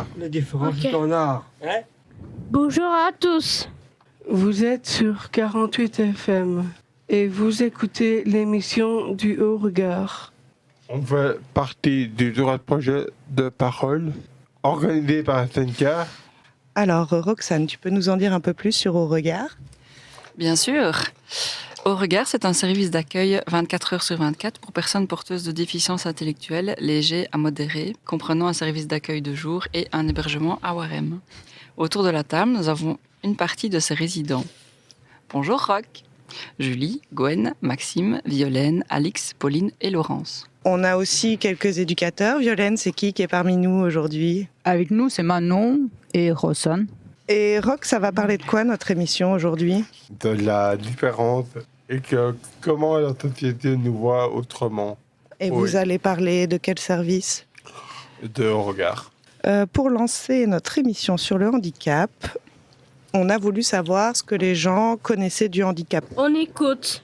voir les différents standards. Hein? Bonjour à tous. Vous êtes sur 48 FM et vous écoutez l'émission du Haut Regard. On fait partie du droit de projet de parole organisé par SNK. Alors Roxane, tu peux nous en dire un peu plus sur Au Regard ? Bien sûr. Au Regard, c'est un service d'accueil 24 heures sur 24 pour personnes porteuses de déficience intellectuelle légers à modérés, comprenant un service d'accueil de jour et un hébergement à Warem. Autour de la table, nous avons une partie de ces résidents. Bonjour Roch, Julie, Gwen, Maxime, Violaine, Alix, Pauline et Laurence. On a aussi quelques éducateurs. Violaine, c'est qui est parmi nous aujourd'hui ? Avec nous, c'est Manon et Rosanne. Et Roch, ça va parler de quoi notre émission aujourd'hui ? De la différence et que comment la société nous voit autrement. Et Oui. vous allez parler de quel service ? De Au Regard. Pour lancer notre émission sur le handicap, on a voulu savoir ce que les gens connaissaient du handicap. On écoute.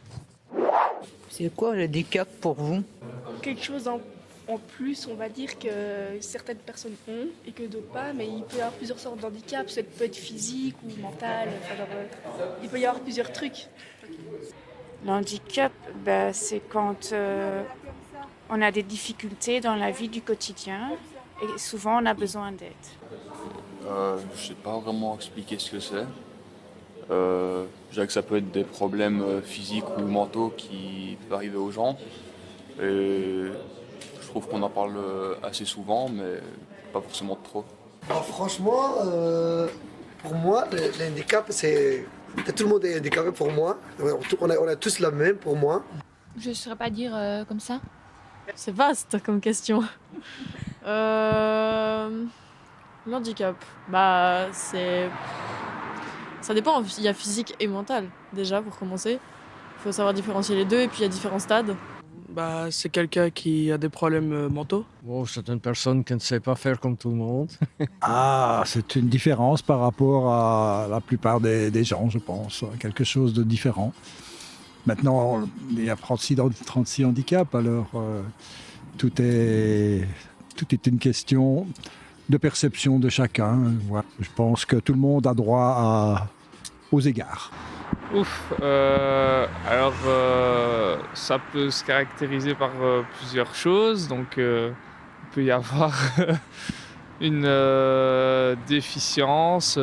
C'est quoi le handicap pour vous ? Quelque chose en plus, on va dire, que certaines personnes ont et que d'autres pas, mais il peut y avoir plusieurs sortes de handicap, ça peut être physique ou mental, il peut y avoir plusieurs trucs. Le handicap, c'est quand on a des difficultés dans la vie du quotidien et souvent on a besoin d'aide. Je ne sais pas vraiment expliquer ce que c'est. Je dirais que ça peut être des problèmes physiques ou mentaux qui peuvent arriver aux gens. Et je trouve qu'on en parle assez souvent, mais pas forcément trop. Alors, franchement, pour moi, le handicap, c'est... Tout le monde est handicapé pour moi. On a tous la même pour moi. Je ne saurais pas dire comme ça. C'est vaste comme question. L'handicap, c'est... Ça dépend, il y a physique et mental, déjà, pour commencer. Il faut savoir différencier les deux, et puis il y a différents stades. C'est quelqu'un qui a des problèmes mentaux. C'est une personne qui ne sait pas faire comme tout le monde. C'est une différence par rapport à la plupart des gens, je pense. Quelque chose de différent. Maintenant, il y a 36 handicaps, alors tout est une question de perception de chacun. Voilà. Je pense que tout le monde a droit aux égards. Ça peut se caractériser par plusieurs choses. Donc, il peut y avoir une déficience,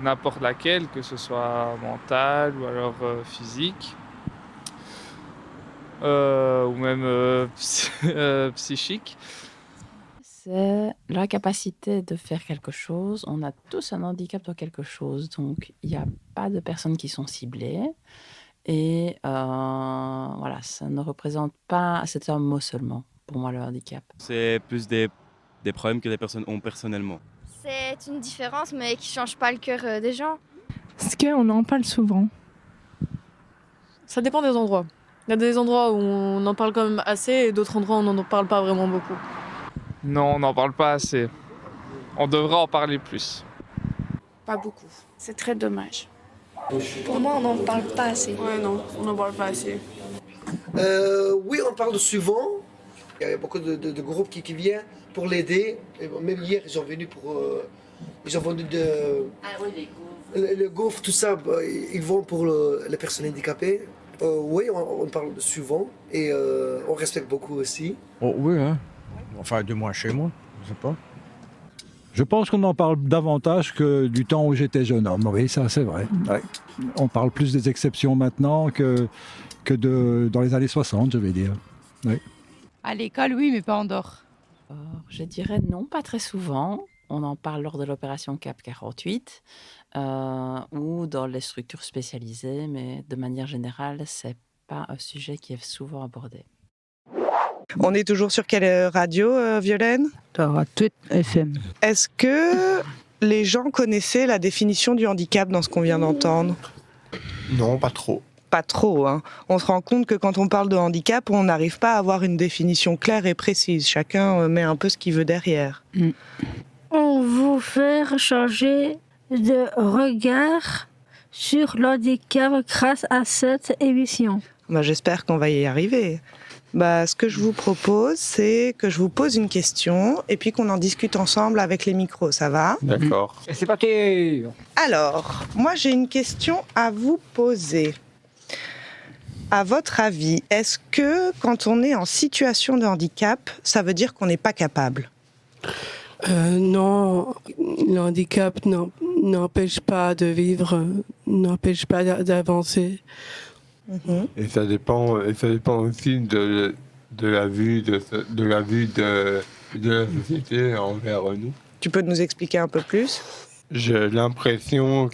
n'importe laquelle, que ce soit mentale ou alors physique, ou même psychique. C'est la capacité de faire quelque chose. On a tous un handicap dans quelque chose, donc il n'y a pas de personnes qui sont ciblées. Et ça ne représente pas, c'est un mot seulement pour moi le handicap. C'est plus des problèmes que les personnes ont personnellement. C'est une différence mais qui ne change pas le cœur des gens. Est-ce qu'on en parle souvent ? Ça dépend des endroits. Il y a des endroits où on en parle quand même assez et d'autres endroits où on n'en parle pas vraiment beaucoup. Non, on n'en parle pas assez. On devrait en parler plus. Pas beaucoup. C'est très dommage. Pour moi, on n'en parle pas assez. Ouais, non, on n'en parle pas assez. Oui, on parle souvent. Il y a beaucoup de groupes qui viennent pour l'aider. Et même hier, ils sont venus pour... ils ont vendu le gaufre, tout ça. Ils vont pour les personnes handicapées. Oui, on parle souvent et on respecte beaucoup aussi. Oh oui, hein. Enfin, du moins chez moi, je sais pas. Je pense qu'on en parle davantage que du temps où j'étais jeune homme. Oui, ça c'est vrai. Ouais. On parle plus des exceptions maintenant que dans les années 60, je vais dire. Oui. À l'école, oui, mais pas en dehors. Je dirais non, pas très souvent. On en parle lors de l'opération CAP 48 ou dans les structures spécialisées, mais de manière générale, c'est pas un sujet qui est souvent abordé. On est toujours sur quelle radio, Violaine ? 48 FM. Est-ce que les gens connaissaient la définition du handicap dans ce qu'on vient d'entendre ? Non, pas trop. Pas trop, hein. On se rend compte que quand on parle de handicap, on n'arrive pas à avoir une définition claire et précise. Chacun met un peu ce qu'il veut derrière. On vous fait changer de regard sur l'handicap grâce à cette émission. J'espère qu'on va y arriver. Ce que je vous propose, c'est que je vous pose une question et puis qu'on en discute ensemble avec les micros, ça va ? D'accord. Et c'est parti. Alors, moi j'ai une question à vous poser. À votre avis, est-ce que quand on est en situation de handicap, ça veut dire qu'on n'est pas capable ? Non, le handicap n'empêche pas de vivre, n'empêche pas d'avancer. Et ça dépend aussi de la vue de la société envers nous. Tu peux nous expliquer un peu plus ? J'ai l'impression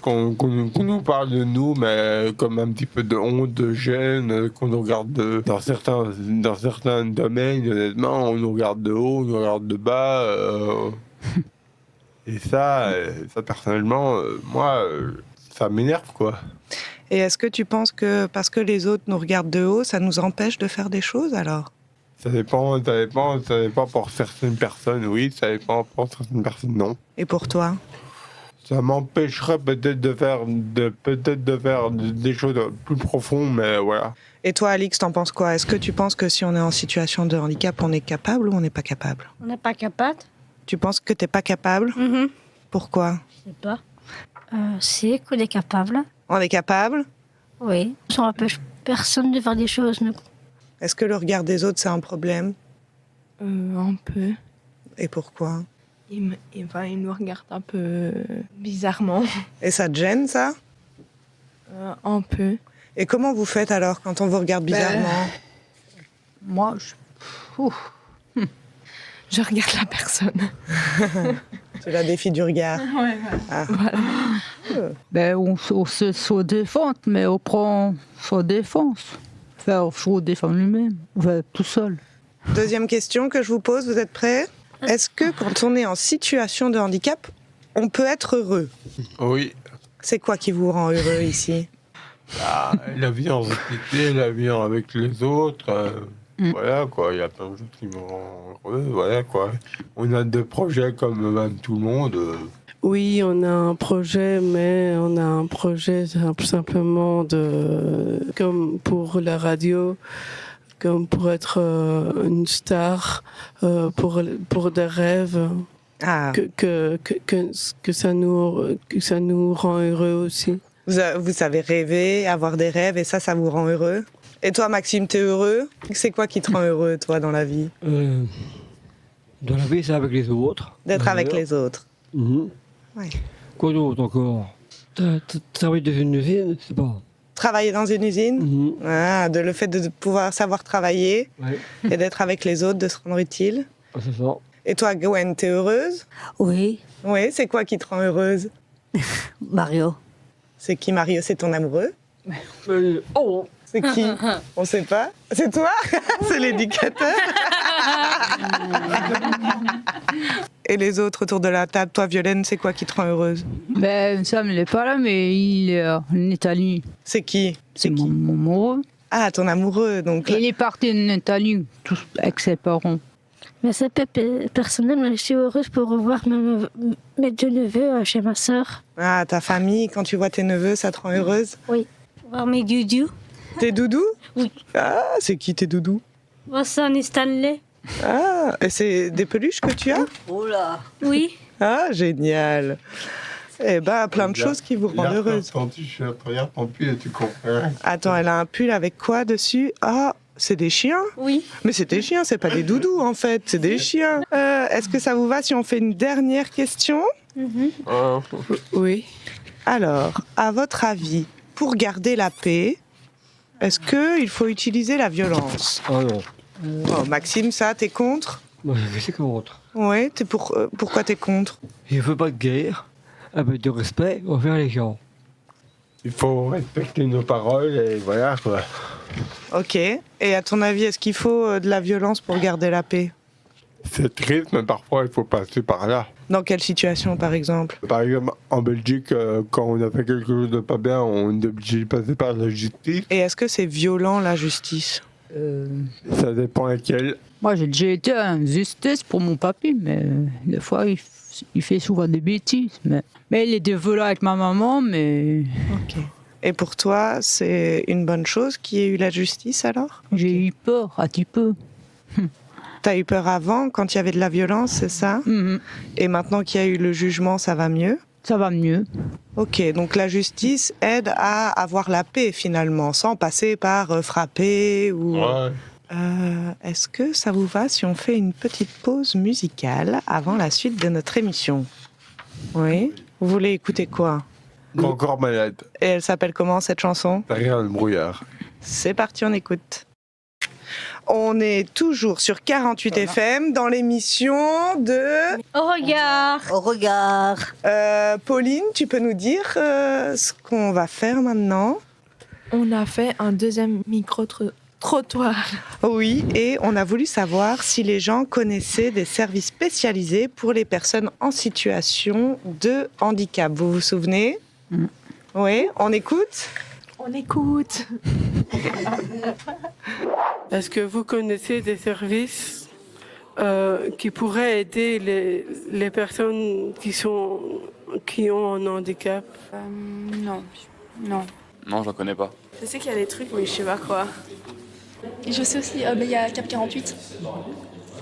qu'on nous parle de nous, mais comme un petit peu de honte, de gêne, qu'on nous regarde dans certains domaines, honnêtement, on nous regarde de haut, on nous regarde de bas. Et ça personnellement, moi, ça m'énerve, quoi. Et est-ce que tu penses que parce que les autres nous regardent de haut, ça nous empêche de faire des choses alors ? Ça dépend pour certaines personnes, oui, ça dépend pour certaines personnes, non. Et pour toi ? Ça m'empêcherait peut-être de faire des choses plus profondes, mais voilà. Et toi, Alix, t'en penses quoi ? Est-ce que tu penses que si on est en situation de handicap, on est capable ou on n'est pas capable ? On n'est pas capable. Tu penses que t'es pas capable ? Pourquoi ? Je sais pas. C'est qu'on est capable. On est capable ? Oui. Ça n'empêche personne de faire des choses. Mais... Est-ce que le regard des autres, c'est un problème ? Un peu. Et pourquoi ? Il nous regarde un peu bizarrement. Et ça te gêne, ça ? Un peu. Et comment vous faites alors quand on vous regarde bizarrement ? Moi, je regarde la personne. C'est la défi du regard. Ouais, Ah. voilà. On se défend, mais on prend sa défense. Enfin, on se défend lui-même, tout seul. Deuxième question que je vous pose, vous êtes prêts ? Est-ce que quand on est en situation de handicap, on peut être heureux ? Oui. C'est quoi qui vous rend heureux ici ? La vie en société, la vie avec les autres, voilà quoi, il y a plein de choses qui me rendent heureux, voilà quoi. On a des projets comme même tout le monde. Oui, on a un projet, mais on a un projet simplement comme pour la radio, comme pour être une star, pour des rêves, que ça nous rend heureux aussi. Vous savez rêver, avoir des rêves, et ça vous rend heureux ? Et toi, Maxime, t'es heureux ? C'est quoi qui te rend heureux, toi, dans la vie ? Dans la vie, c'est avec les autres. D'être avec les autres. Ouais. Quoi d'autre encore ? Travailler dans une usine, c'est pas... Travailler dans une usine ? Le fait de pouvoir savoir travailler et d'être avec les autres, de se rendre utile. C'est ça. Et toi, Gwen, t'es heureuse ? Oui. Oui, c'est quoi qui te rend heureuse ? Mario. C'est qui, Mario ? C'est ton amoureux ? C'est qui ? On sait pas. C'est toi ? C'est l'éducateur. Et les autres autour de la table, toi, Violaine, c'est quoi qui te rend heureuse ? Sam, il n'est pas là, mais il est en Italie. C'est qui ? C'est mon amoureux. Ah, ton amoureux, donc. Il est parti en Italie, avec ses parents. Mais c'est pas personnel, mais je suis heureuse pour revoir mes deux neveux chez ma sœur. Ah, ta famille, quand tu vois tes neveux, ça te rend heureuse ? Oui. Voir mes doudous. Tes doudous ? Oui. Ah, c'est qui tes doudous ? Moi, c'est un Stanley. Ah, et c'est des peluches que tu as ? Oh là. Oui. Ah, génial. Eh ben, plein de choses qui vous rendent heureuse. Quand tu regardes ton pull et tu comprends. Attends, elle a un pull avec quoi dessus ? Ah, c'est des chiens ? Oui. Mais c'est des chiens, c'est pas des doudous en fait, c'est des chiens. Est-ce que ça vous va si on fait une dernière question ? Oui. Alors, à votre avis, pour garder la paix, est-ce qu'il faut utiliser la violence ? Ah non. Oh, Maxime, ça, t'es contre ? Moi, je suis contre. Ouais, pourquoi t'es contre ? Il ne faut pas de guerre, avec du respect envers les gens. Il faut respecter nos paroles et voilà quoi. Ok. Et à ton avis, est-ce qu'il faut de la violence pour garder la paix ? C'est triste, mais parfois il faut passer par là. Dans quelle situation, par exemple ? Par exemple, en Belgique, quand on a fait quelque chose de pas bien, on est obligé de passer par la justice. Et est-ce que c'est violent, la justice ? Ça dépend laquelle. Moi, j'ai déjà été à une justice pour mon papy, mais des fois, il fait souvent des bêtises. Mais il était violent avec ma maman, mais... Ok. Et pour toi, c'est une bonne chose qu'il y ait eu la justice alors ? J'ai eu peur, un petit peu. T'as eu peur avant, quand il y avait de la violence, c'est ça ? Et maintenant qu'il y a eu le jugement, ça va mieux ? Ça va mieux. Ok, donc la justice aide à avoir la paix finalement, sans passer par frapper ou... Ouais. Est-ce que ça vous va si on fait une petite pause musicale avant la suite de notre émission ? Oui ? Vous voulez écouter quoi ? Grand corps malade. Et elle s'appelle comment cette chanson ? Derrière le brouillard. C'est parti, on écoute. On est toujours sur 48 FM dans l'émission de... Au regard. Au regard. Pauline, tu peux nous dire ce qu'on va faire maintenant ? On a fait un deuxième micro-trottoir. Oui, et on a voulu savoir si les gens connaissaient des services spécialisés pour les personnes en situation de handicap. Vous vous souvenez ? Oui, on écoute ? On écoute. Est-ce que vous connaissez des services qui pourraient aider les personnes qui ont un handicap ? Non. Non, j'en connais pas. Je sais qu'il y a des trucs, mais je sais pas quoi. Et je sais aussi, il y a Cap 48.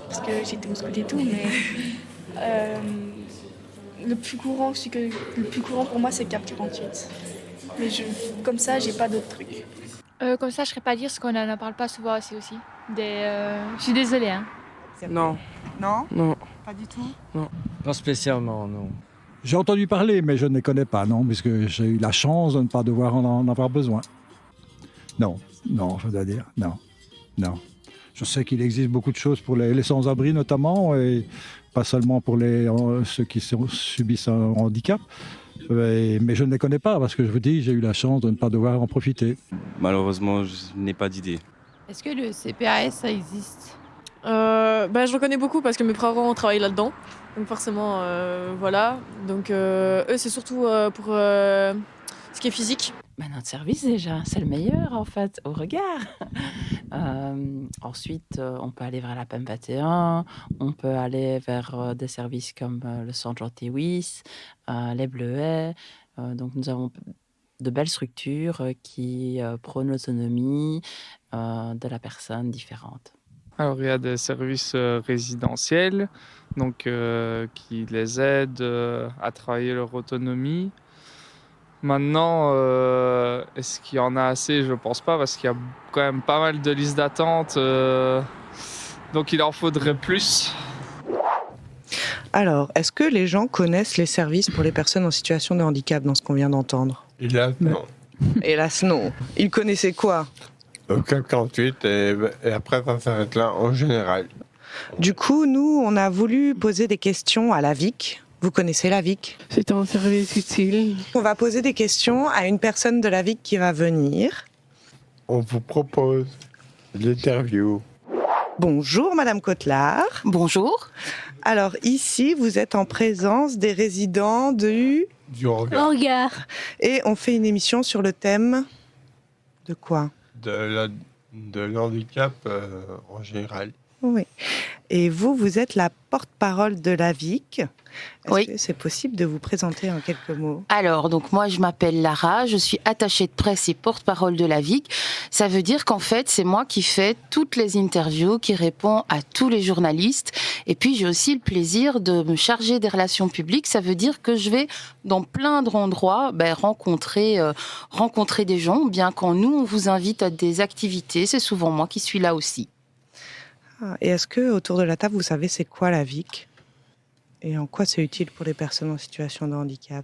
Parce que j'ai été mousquetée et tout, mais... le plus courant pour moi, c'est Cap 48. Mais comme ça, j'ai pas d'autres trucs. Comme ça, je ne saurais pas dire, parce qu'on n'en parle pas souvent aussi. Je suis désolée. Hein. Non. Non ? Non. Pas du tout ? Non. Pas spécialement, non. J'ai entendu parler, mais je ne les connais pas, non, puisque j'ai eu la chance de ne pas devoir en avoir besoin. Non, je dois dire, non. Je sais qu'il existe beaucoup de choses pour les sans-abri notamment, et pas seulement pour ceux qui subissent un handicap. Mais je ne les connais pas, parce que je vous dis, j'ai eu la chance de ne pas devoir en profiter. Malheureusement, je n'ai pas d'idée. Est-ce que le CPAS, ça existe ? Je le connais beaucoup parce que mes parents travaillent là-dedans. Donc forcément, voilà. Donc eux, c'est surtout pour ce qui est physique. Notre service déjà, c'est le meilleur en fait, au regard. Ensuite, on peut aller vers la PEM 21, on peut aller vers des services comme le Centre Jean-Théouis, les Bleuets. Donc nous avons de belles structures qui prônent l'autonomie de la personne différente. Alors il y a des services résidentiels donc, qui les aident à travailler leur autonomie. Maintenant, est-ce qu'il y en a assez ? Je ne pense pas, parce qu'il y a quand même pas mal de listes d'attente, donc il en faudrait plus. Alors, est-ce que les gens connaissent les services pour les personnes en situation de handicap dans ce qu'on vient d'entendre ? Hélas, non. Hélas, non. Ils connaissaient quoi ? Cap 48 et après ça s'arrête là en général. Du coup, nous, on a voulu poser des questions à la VIC. Vous connaissez la VIC ? C'est un service utile. On va poser des questions à une personne de la VIC qui va venir. On vous propose l'interview. Bonjour Madame Cotelard. Bonjour. Alors ici, vous êtes en présence des résidents du regard. Et on fait une émission sur le thème de quoi ? De l'handicap en général. Oui. Et vous êtes la porte-parole de la VIC. Est-ce que c'est possible de vous présenter en quelques mots ? Alors, donc moi, je m'appelle Lara, je suis attachée de presse et porte-parole de la VIC. Ça veut dire qu'en fait, c'est moi qui fais toutes les interviews, qui répond à tous les journalistes. Et puis, j'ai aussi le plaisir de me charger des relations publiques. Ça veut dire que je vais dans plein d'endroits rencontrer des gens. Bien quand nous, on vous invite à des activités, c'est souvent moi qui suis là aussi. Et est-ce que autour de la table, vous savez c'est quoi la VIC ? Et en quoi c'est utile pour les personnes en situation de handicap ?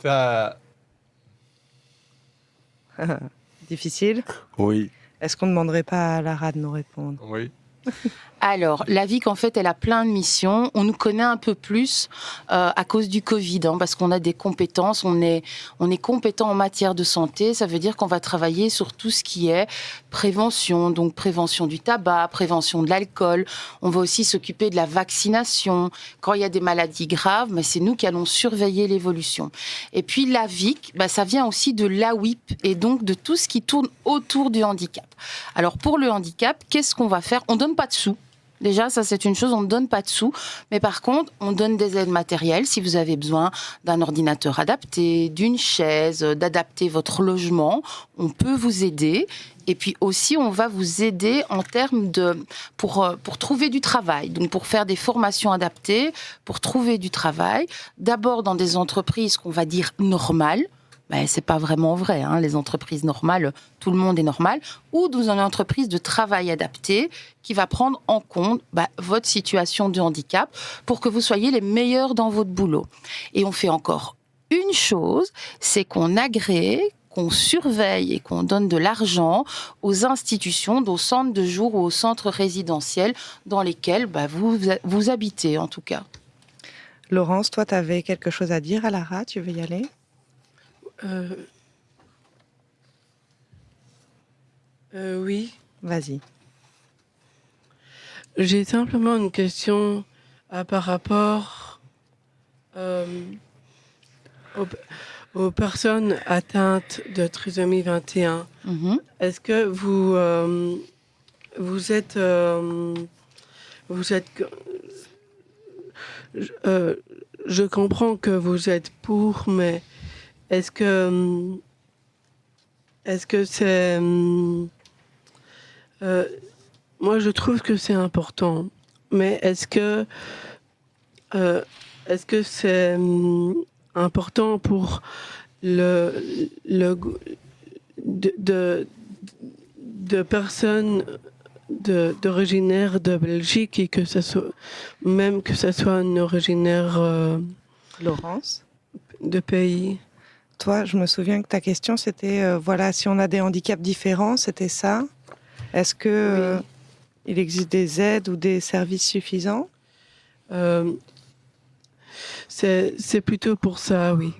Ça... Difficile ? Oui. Est-ce qu'on ne demanderait pas à Lara de nous répondre ? Oui. Alors, la VIC, en fait, elle a plein de missions. On nous connaît un peu plus à cause du Covid, parce qu'on a des compétences. On est compétent en matière de santé. Ça veut dire qu'on va travailler sur tout ce qui est prévention, donc prévention du tabac, prévention de l'alcool. On va aussi s'occuper de la vaccination. Quand il y a des maladies graves, c'est nous qui allons surveiller l'évolution. Et puis, la VIC, ça vient aussi de l'AWIP et donc de tout ce qui tourne autour du handicap. Alors, pour le handicap, qu'est-ce qu'on va faire ? On donne pas de sous. Déjà, ça c'est une chose, on ne donne pas de sous, mais par contre, on donne des aides matérielles si vous avez besoin d'un ordinateur adapté, d'une chaise, d'adapter votre logement, on peut vous aider. Et puis aussi, on va vous aider en termes pour trouver du travail, donc pour faire des formations adaptées, pour trouver du travail, d'abord dans des entreprises qu'on va dire normales. Ben, c'est pas vraiment vrai, hein. Les entreprises normales, tout le monde est normal, ou dans une entreprise de travail adapté qui va prendre en compte votre situation de handicap pour que vous soyez les meilleurs dans votre boulot. Et on fait encore une chose, c'est qu'on agrée, qu'on surveille et qu'on donne de l'argent aux institutions, aux centres de jour ou aux centres résidentiels dans lesquels vous habitez en tout cas. Laurence, toi, tu avais quelque chose à dire à Lara, tu veux y aller ? Oui. Vas-y. J'ai simplement une question par rapport aux personnes atteintes de trisomie 21. Mm-hmm. Est-ce que vous êtes je comprends que vous êtes pour, mais est-ce que c'est moi je trouve que c'est important, mais est-ce que c'est important pour de personnes d'originaire de Belgique et que ça soit une originaire Laurence de pays. Toi, je me souviens que ta question c'était si on a des handicaps différents, c'était ça. Est-ce que il existe des aides ou des services suffisants ? C'est plutôt pour ça, oui.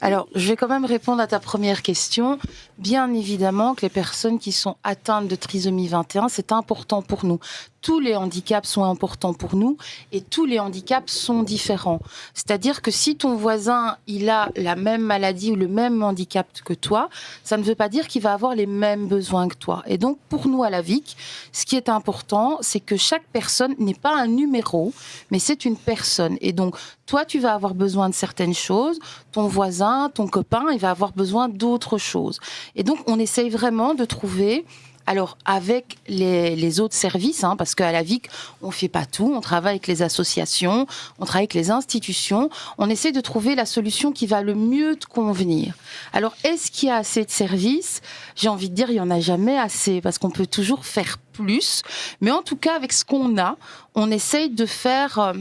Alors, je vais quand même répondre à ta première question. Bien évidemment que les personnes qui sont atteintes de trisomie 21, c'est important pour nous. Tous les handicaps sont importants pour nous et tous les handicaps sont différents. C'est-à-dire que si ton voisin, il a la même maladie ou le même handicap que toi, ça ne veut pas dire qu'il va avoir les mêmes besoins que toi. Et donc, pour nous à la VIC, ce qui est important, c'est que chaque personne n'est pas un numéro, mais c'est une personne. Et donc, toi, tu vas avoir besoin de certaines choses, ton voisin, ton copain, il va avoir besoin d'autres choses. Et donc, on essaye vraiment de trouver... Alors, avec les autres services, parce qu'à la VIC, on ne fait pas tout. On travaille avec les associations, on travaille avec les institutions. On essaie de trouver la solution qui va le mieux te convenir. Alors, est-ce qu'il y a assez de services ? J'ai envie de dire, il n'y en a jamais assez, parce qu'on peut toujours faire plus. Mais en tout cas, avec ce qu'on a, on essaye de faire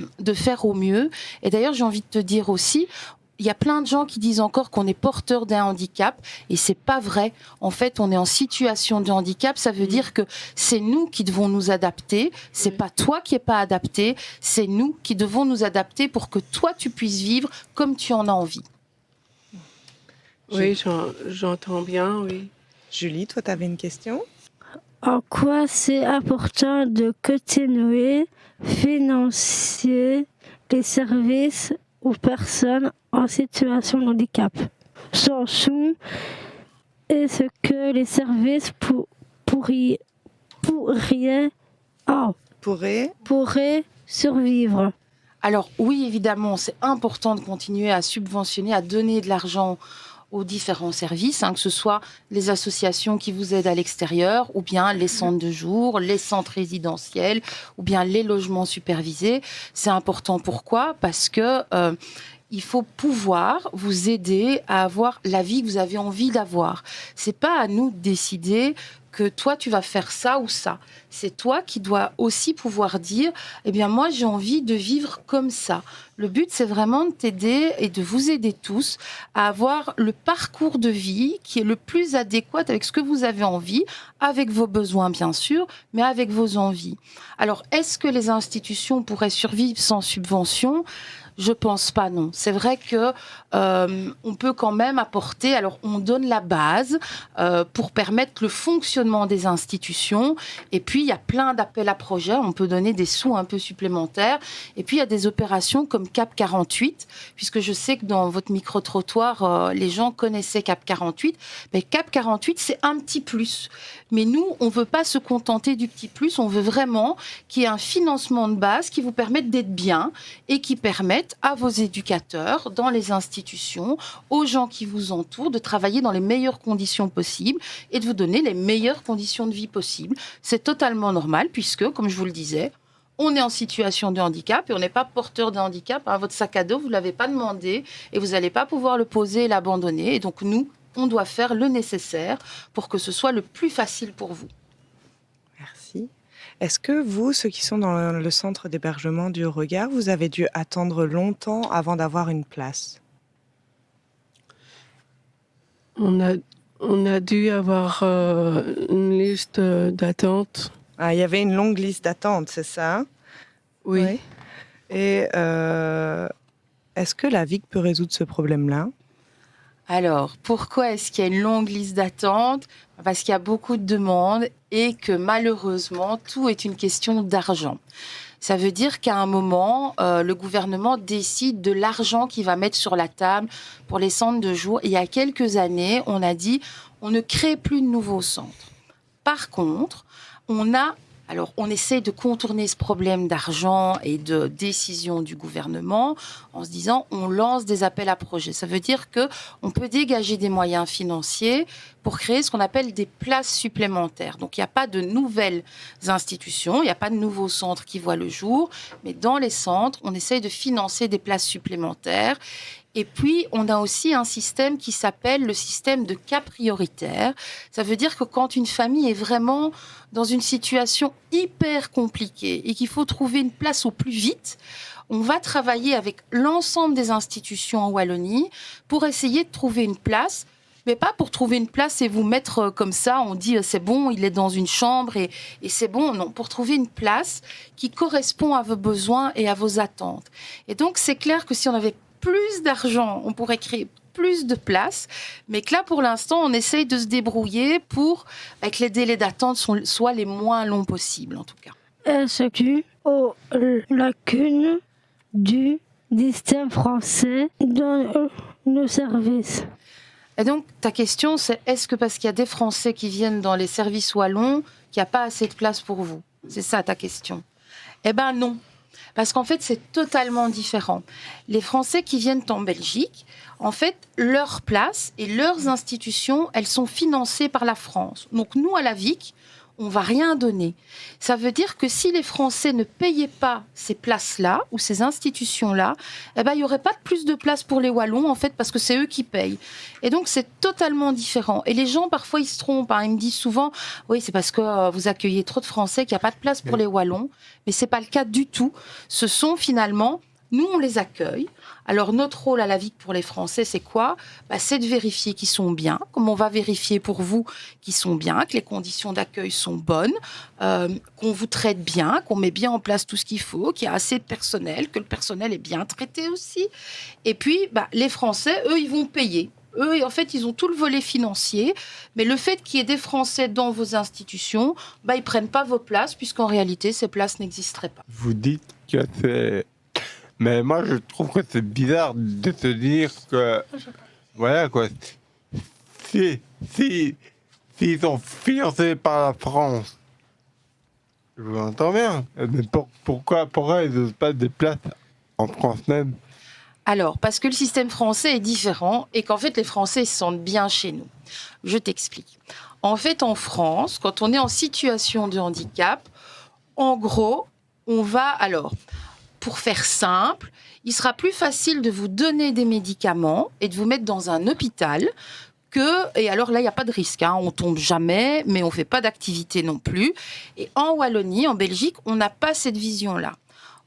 au mieux. Et d'ailleurs, j'ai envie de te dire aussi... Il y a plein de gens qui disent encore qu'on est porteur d'un handicap et c'est pas vrai. En fait, on est en situation de handicap. Ça veut dire que c'est nous qui devons nous adapter. C'est pas toi qui est pas adapté. C'est nous qui devons nous adapter pour que toi tu puisses vivre comme tu en as envie. Oui, j'entends bien, oui. Julie, toi, tu avais une question ? En quoi c'est important de continuer financer les services aux personnes en situation de handicap. Sans sous, est-ce que les services pourraient survivre ? Alors oui, évidemment, c'est important de continuer à subventionner, à donner de l'argent aux différents services, que ce soit les associations qui vous aident à l'extérieur, ou bien les centres de jour, les centres résidentiels, ou bien les logements supervisés. C'est important. Pourquoi ? Parce que il faut pouvoir vous aider à avoir la vie que vous avez envie d'avoir. C'est pas à nous de décider que toi, tu vas faire ça ou ça. C'est toi qui dois aussi pouvoir dire, moi, j'ai envie de vivre comme ça. Le but, c'est vraiment de t'aider et de vous aider tous à avoir le parcours de vie qui est le plus adéquat avec ce que vous avez envie, avec vos besoins, bien sûr, mais avec vos envies. Alors, est-ce que les institutions pourraient survivre sans subvention ? Je pense pas, non. C'est vrai que on peut quand même apporter. Alors, on donne la base pour permettre le fonctionnement des institutions. Et puis, il y a plein d'appels à projets. On peut donner des sous un peu supplémentaires. Et puis, il y a des opérations comme Cap 48, puisque je sais que dans votre micro-trottoir, les gens connaissaient Cap 48. Mais Cap 48, c'est un petit plus. Mais nous, on veut pas se contenter du petit plus. On veut vraiment qu'il y ait un financement de base qui vous permette d'être bien et qui permette à vos éducateurs, dans les institutions, aux gens qui vous entourent, de travailler dans les meilleures conditions possibles et de vous donner les meilleures conditions de vie possibles. C'est totalement normal puisque, comme je vous le disais, on est en situation de handicap et on n'est pas porteur de handicap. Votre sac à dos, vous ne l'avez pas demandé et vous n'allez pas pouvoir le poser et l'abandonner. Et donc, nous, on doit faire le nécessaire pour que ce soit le plus facile pour vous. Merci. Est-ce que vous, ceux qui sont dans le centre d'hébergement du Regard, vous avez dû attendre longtemps avant d'avoir une place ? On a dû avoir une liste d'attente. Ah, il y avait une longue liste d'attente, c'est ça ? Oui. Et est-ce que la VIC peut résoudre ce problème-là ? Alors, pourquoi est-ce qu'il y a une longue liste d'attente ? Parce qu'il y a beaucoup de demandes et que malheureusement, tout est une question d'argent. Ça veut dire qu'à un moment, le gouvernement décide de l'argent qu'il va mettre sur la table pour les centres de jour. Il y a quelques années, on a dit on ne crée plus de nouveaux centres. Par contre, on essaie de contourner ce problème d'argent et de décision du gouvernement en se disant on lance des appels à projets. Ça veut dire qu'on peut dégager des moyens financiers pour créer ce qu'on appelle des places supplémentaires. Donc il n'y a pas de nouvelles institutions, il n'y a pas de nouveaux centres qui voient le jour, mais dans les centres, on essaie de financer des places supplémentaires. Et puis, on a aussi un système qui s'appelle le système de cas prioritaire. Ça veut dire que quand une famille est vraiment dans une situation hyper compliquée et qu'il faut trouver une place au plus vite, on va travailler avec l'ensemble des institutions en Wallonie pour essayer de trouver une place, mais pas pour trouver une place et vous mettre comme ça, on dit c'est bon, il est dans une chambre et c'est bon. Non, pour trouver une place qui correspond à vos besoins et à vos attentes. Et donc, c'est clair que si on avait plus d'argent, on pourrait créer plus de places, mais que là, pour l'instant, on essaye de se débrouiller pour que les délais d'attente soient les moins longs possibles, en tout cas. Est-ce dû aux lacunes du système français dans nos services ? Et donc, ta question, c'est est-ce que parce qu'il y a des Français qui viennent dans les services wallons, qu'il n'y a pas assez de place pour vous ? C'est ça ta question ? Eh bien non. Parce qu'en fait, c'est totalement différent. Les Français qui viennent en Belgique, en fait, leurs places et leurs institutions, elles sont financées par la France. Donc nous, à la VIC, on ne va rien donner. Ça veut dire que si les Français ne payaient pas ces places-là ou ces institutions-là, eh ben, il n'y aurait pas plus de place pour les Wallons, en fait, parce que c'est eux qui payent. Et donc, c'est totalement différent. Et les gens, parfois, ils se trompent. Ils me disent souvent, oui, c'est parce que vous accueillez trop de Français qu'il n'y a pas de place pour les Wallons. Mais ce n'est pas le cas du tout. Ce sont finalement... Nous, on les accueille. Alors, notre rôle à la VIC pour les Français, c'est quoi ? C'est de vérifier qu'ils sont bien, comme on va vérifier pour vous qu'ils sont bien, que les conditions d'accueil sont bonnes, qu'on vous traite bien, qu'on met bien en place tout ce qu'il faut, qu'il y a assez de personnel, que le personnel est bien traité aussi. Et puis, les Français, eux, ils vont payer. Eux, en fait, ils ont tout le volet financier, mais le fait qu'il y ait des Français dans vos institutions, ils ne prennent pas vos places, puisqu'en réalité, ces places n'existeraient pas. Vous dites que c'est... Mais moi, je trouve que c'est bizarre de se dire que, voilà quoi, s'ils sont financés par la France, je vous entends bien, mais pourquoi ils n'osent pas des places en France même ? Alors, parce que le système français est différent et qu'en fait, les Français se sentent bien chez nous. Je t'explique. En fait, en France, quand on est en situation de handicap, en gros, on va alors... Pour faire simple, il sera plus facile de vous donner des médicaments et de vous mettre dans un hôpital et alors là, il n'y a pas de risque, on tombe jamais, mais on ne fait pas d'activité non plus. Et en Wallonie, en Belgique, on n'a pas cette vision-là.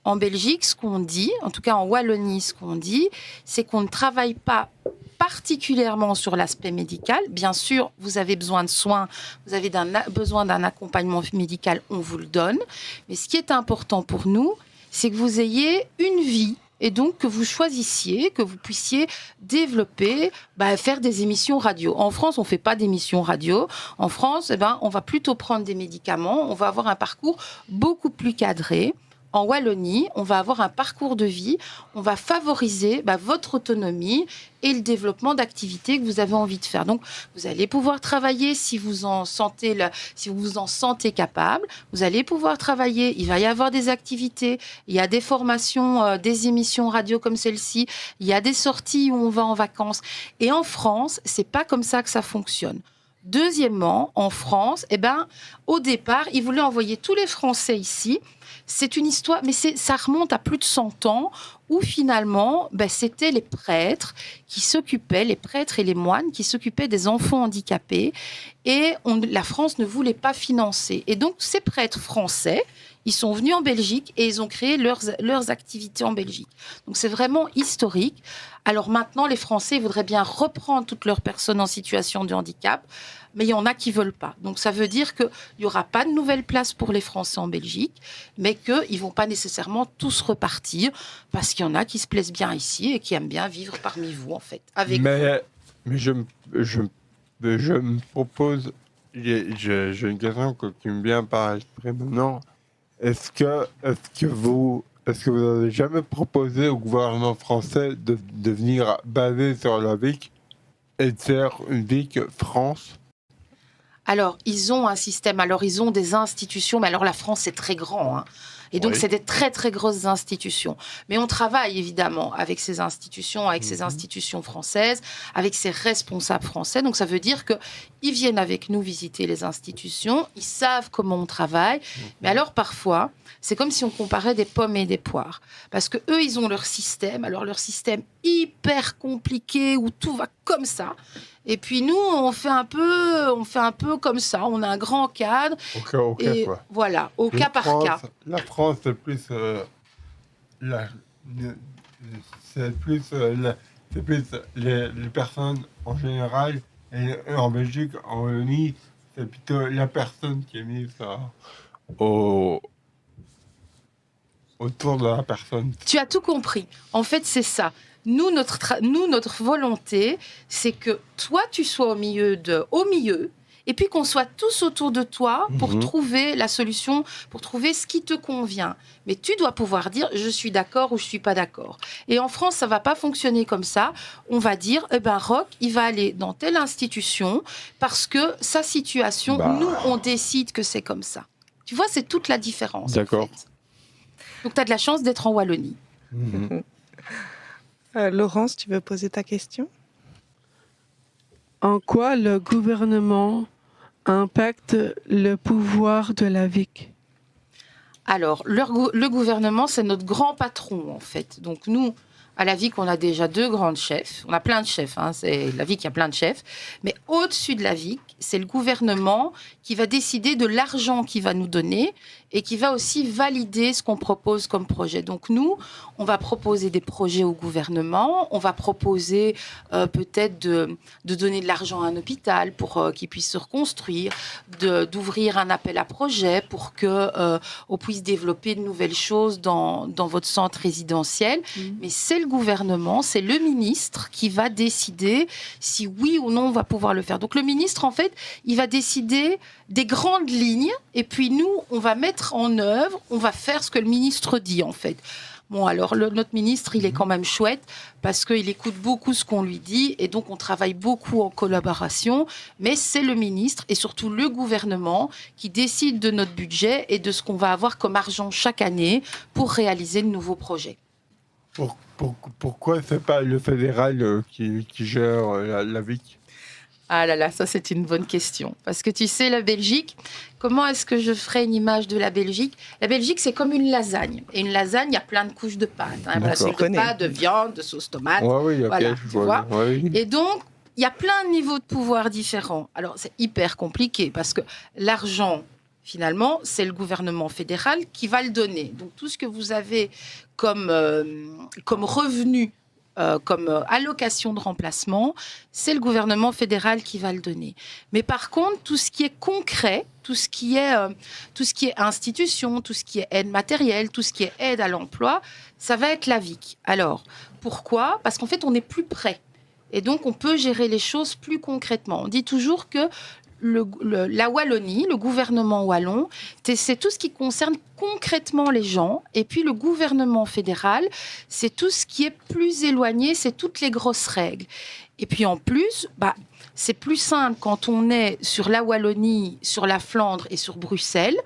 En Belgique, ce qu'on dit, en tout cas en Wallonie, ce qu'on dit, c'est qu'on ne travaille pas particulièrement sur l'aspect médical. Bien sûr, vous avez besoin de soins, vous avez besoin d'un accompagnement médical, on vous le donne. Mais ce qui est important pour nous, c'est que vous ayez une vie et donc que vous choisissiez, que vous puissiez développer, faire des émissions radio. En France, on ne fait pas d'émissions radio. En France, on va plutôt prendre des médicaments, on va avoir un parcours beaucoup plus cadré. En Wallonie, on va avoir un parcours de vie, on va favoriser votre autonomie et le développement d'activités que vous avez envie de faire. Donc, vous allez pouvoir travailler si vous vous en sentez capable. Vous allez pouvoir travailler. Il va y avoir des activités. Il y a des formations, des émissions radio comme celle-ci. Il y a des sorties où on va en vacances. Et en France, c'est pas comme ça que ça fonctionne. Deuxièmement, en France, au départ, ils voulaient envoyer tous les Français ici. C'est une histoire, mais ça remonte à plus de 100 ans, où finalement, c'était les prêtres les prêtres et les moines qui s'occupaient des enfants handicapés, et la France ne voulait pas financer. Et donc, ces prêtres français, ils sont venus en Belgique et ils ont créé leurs activités en Belgique. Donc, c'est vraiment historique. Alors maintenant, les Français voudraient bien reprendre toutes leurs personnes en situation de handicap, mais il y en a qui ne veulent pas. Donc, ça veut dire qu'il n'y aura pas de nouvelles places pour les Français en Belgique, mais qu'ils ne vont pas nécessairement tous repartir, parce qu'il y en a qui se plaisent bien ici et qui aiment bien vivre parmi vous, en fait. Mais je me propose, j'ai une question qui me vient par l'esprit maintenant. Est-ce que vous n'avez jamais proposé au gouvernement français de venir baser sur la VIC et de faire une VIC France? Alors, ils ont un système, ils ont des institutions, mais alors la France, c'est très grand, hein. Et donc, c'est des très, très grosses institutions. Mais on travaille, évidemment, avec ces institutions françaises, avec ces responsables français. Donc, ça veut dire qu'ils viennent avec nous visiter les institutions, ils savent comment on travaille. Mais alors, parfois, c'est comme si on comparait des pommes et des poires. Parce qu'eux, ils ont leur système. Alors, leur système hyper compliqué, où tout va comme ça. Et puis nous, on fait un peu comme ça. On a un grand cadre. Au cas, quoi. Voilà, au cas par cas. La France, c'est plus les personnes en général. Et en Belgique, en Wallonie, c'est plutôt la personne qui est mise autour de la personne. Tu as tout compris. En fait, c'est ça. Nous, notre volonté, c'est que toi, tu sois au milieu, et puis qu'on soit tous autour de toi pour trouver la solution, pour trouver ce qui te convient. Mais tu dois pouvoir dire, je suis d'accord ou je suis pas d'accord. Et en France, ça va pas fonctionner comme ça. On va dire, Roch, il va aller dans telle institution parce que sa situation, nous, on décide que c'est comme ça. Tu vois, c'est toute la différence. D'accord. En fait. Donc, tu as de la chance d'être en Wallonie. Laurence, tu veux poser ta question? En quoi le gouvernement impacte le pouvoir de la VIC? Alors, le gouvernement, c'est notre grand patron, en fait. Donc, nous, à la VIC, on a déjà 2 grands chefs. On a plein de chefs. C'est la VIC, il y a plein de chefs. Mais au-dessus de la VIC, c'est le gouvernement qui va décider de l'argent qu'il va nous donner et qui va aussi valider ce qu'on propose comme projet. Donc nous, on va proposer des projets au gouvernement, on va proposer peut-être de donner de l'argent à un hôpital pour qu'il puisse se reconstruire, d'ouvrir un appel à projet pour qu'on puisse développer de nouvelles choses dans votre centre résidentiel. Mais c'est le gouvernement, c'est le ministre qui va décider si oui ou non on va pouvoir le faire. Donc le ministre, en fait, il va décider des grandes lignes et puis nous, on va mettre en œuvre, on va faire ce que le ministre dit, en fait. Bon, alors, notre ministre, il est quand même chouette parce qu'il écoute beaucoup ce qu'on lui dit et donc on travaille beaucoup en collaboration, mais c'est le ministre et surtout le gouvernement qui décide de notre budget et de ce qu'on va avoir comme argent chaque année pour réaliser de nouveaux projets. Pourquoi c'est pas le fédéral qui gère la VIC? Ah là là, ça c'est une bonne question. Parce que tu sais, la Belgique, comment est-ce que je ferais une image de la Belgique? La Belgique, c'est comme une lasagne. Et une lasagne, il y a plein de couches de pâte. De pâte, de viande, de sauce tomate. Voilà, tu vois. Et donc, il y a plein de niveaux de pouvoir différents. Alors, c'est hyper compliqué parce que l'argent, finalement, c'est le gouvernement fédéral qui va le donner. Donc, tout ce que vous avez comme revenu comme allocation de remplacement, c'est le gouvernement fédéral qui va le donner. Mais par contre, tout ce qui est concret, tout ce qui est institution, tout ce qui est aide matérielle, tout ce qui est aide à l'emploi, ça va être l'AVIC. Alors, pourquoi ? Parce qu'en fait, on est plus près. Et donc, on peut gérer les choses plus concrètement. On dit toujours que la Wallonie, le gouvernement wallon, c'est tout ce qui concerne concrètement les gens. Et puis, le gouvernement fédéral, c'est tout ce qui est plus éloigné, c'est toutes les grosses règles. Et puis, en plus, c'est plus simple quand on est sur la Wallonie, sur la Flandre et sur Bruxelles,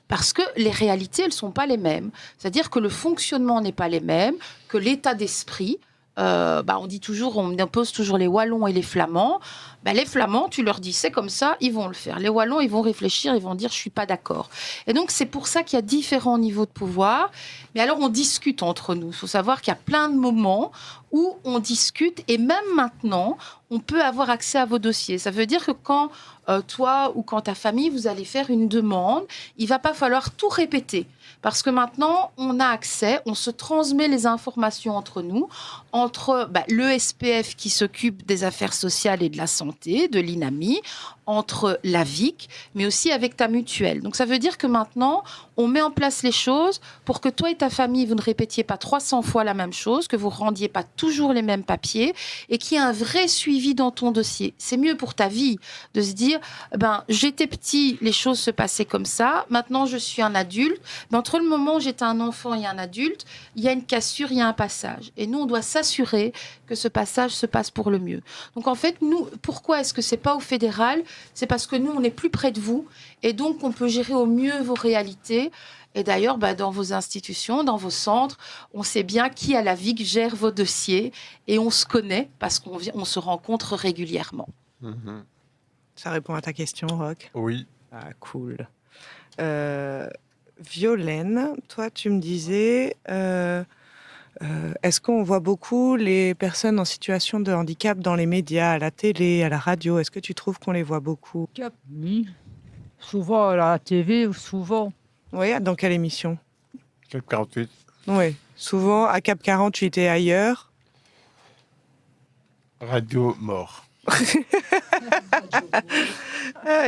parce que les réalités, elles ne sont pas les mêmes. C'est-à-dire que le fonctionnement n'est pas les mêmes, que l'état d'esprit... on dit toujours, on impose toujours les Wallons et les Flamands. Les Flamands, tu leur dis c'est comme ça, ils vont le faire. Les Wallons, ils vont réfléchir, ils vont dire je suis pas d'accord. Et donc c'est pour ça qu'il y a différents niveaux de pouvoir. Mais alors on discute entre nous. Il faut savoir qu'il y a plein de moments où on discute et même maintenant, on peut avoir accès à vos dossiers. Ça veut dire que quand toi ou quand ta famille, vous allez faire une demande, il va pas falloir tout répéter. Parce que maintenant, on a accès, on se transmet les informations entre nous, entre l'ESPF qui s'occupe des affaires sociales et de la santé, de l'INAMI, entre l'AVIC, mais aussi avec ta mutuelle. Donc ça veut dire que maintenant, on met en place les choses pour que toi et ta famille, vous ne répétiez pas 300 fois la même chose, que vous ne rendiez pas toujours les mêmes papiers et qu'il y ait un vrai suivi dans ton dossier. C'est mieux pour ta vie de se dire, j'étais petit, les choses se passaient comme ça, maintenant je suis un adulte, mais entre le moment où j'étais un enfant et un adulte, il y a une cassure, il y a un passage. Et nous, on doit s'assurer que ce passage se passe pour le mieux. Donc en fait, nous, pourquoi est-ce que c'est pas au fédéral ? C'est parce que nous, on est plus près de vous et donc on peut gérer au mieux vos réalités. Et d'ailleurs, dans vos institutions, dans vos centres, on sait bien qui à la VIC gère vos dossiers et on se connaît parce qu'on se rencontre régulièrement. Mm-hmm. Ça répond à ta question, Roch ? Oui. Ah, cool. Violaine, toi, tu me disais... est-ce qu'on voit beaucoup les personnes en situation de handicap dans les médias, à la télé, à la radio ? Est-ce que tu trouves qu'on les voit beaucoup ? Oui, souvent à la TV, souvent. Oui, dans quelle émission ? Cap 48. Oui, souvent à Cap 48 et ailleurs. Radio mort.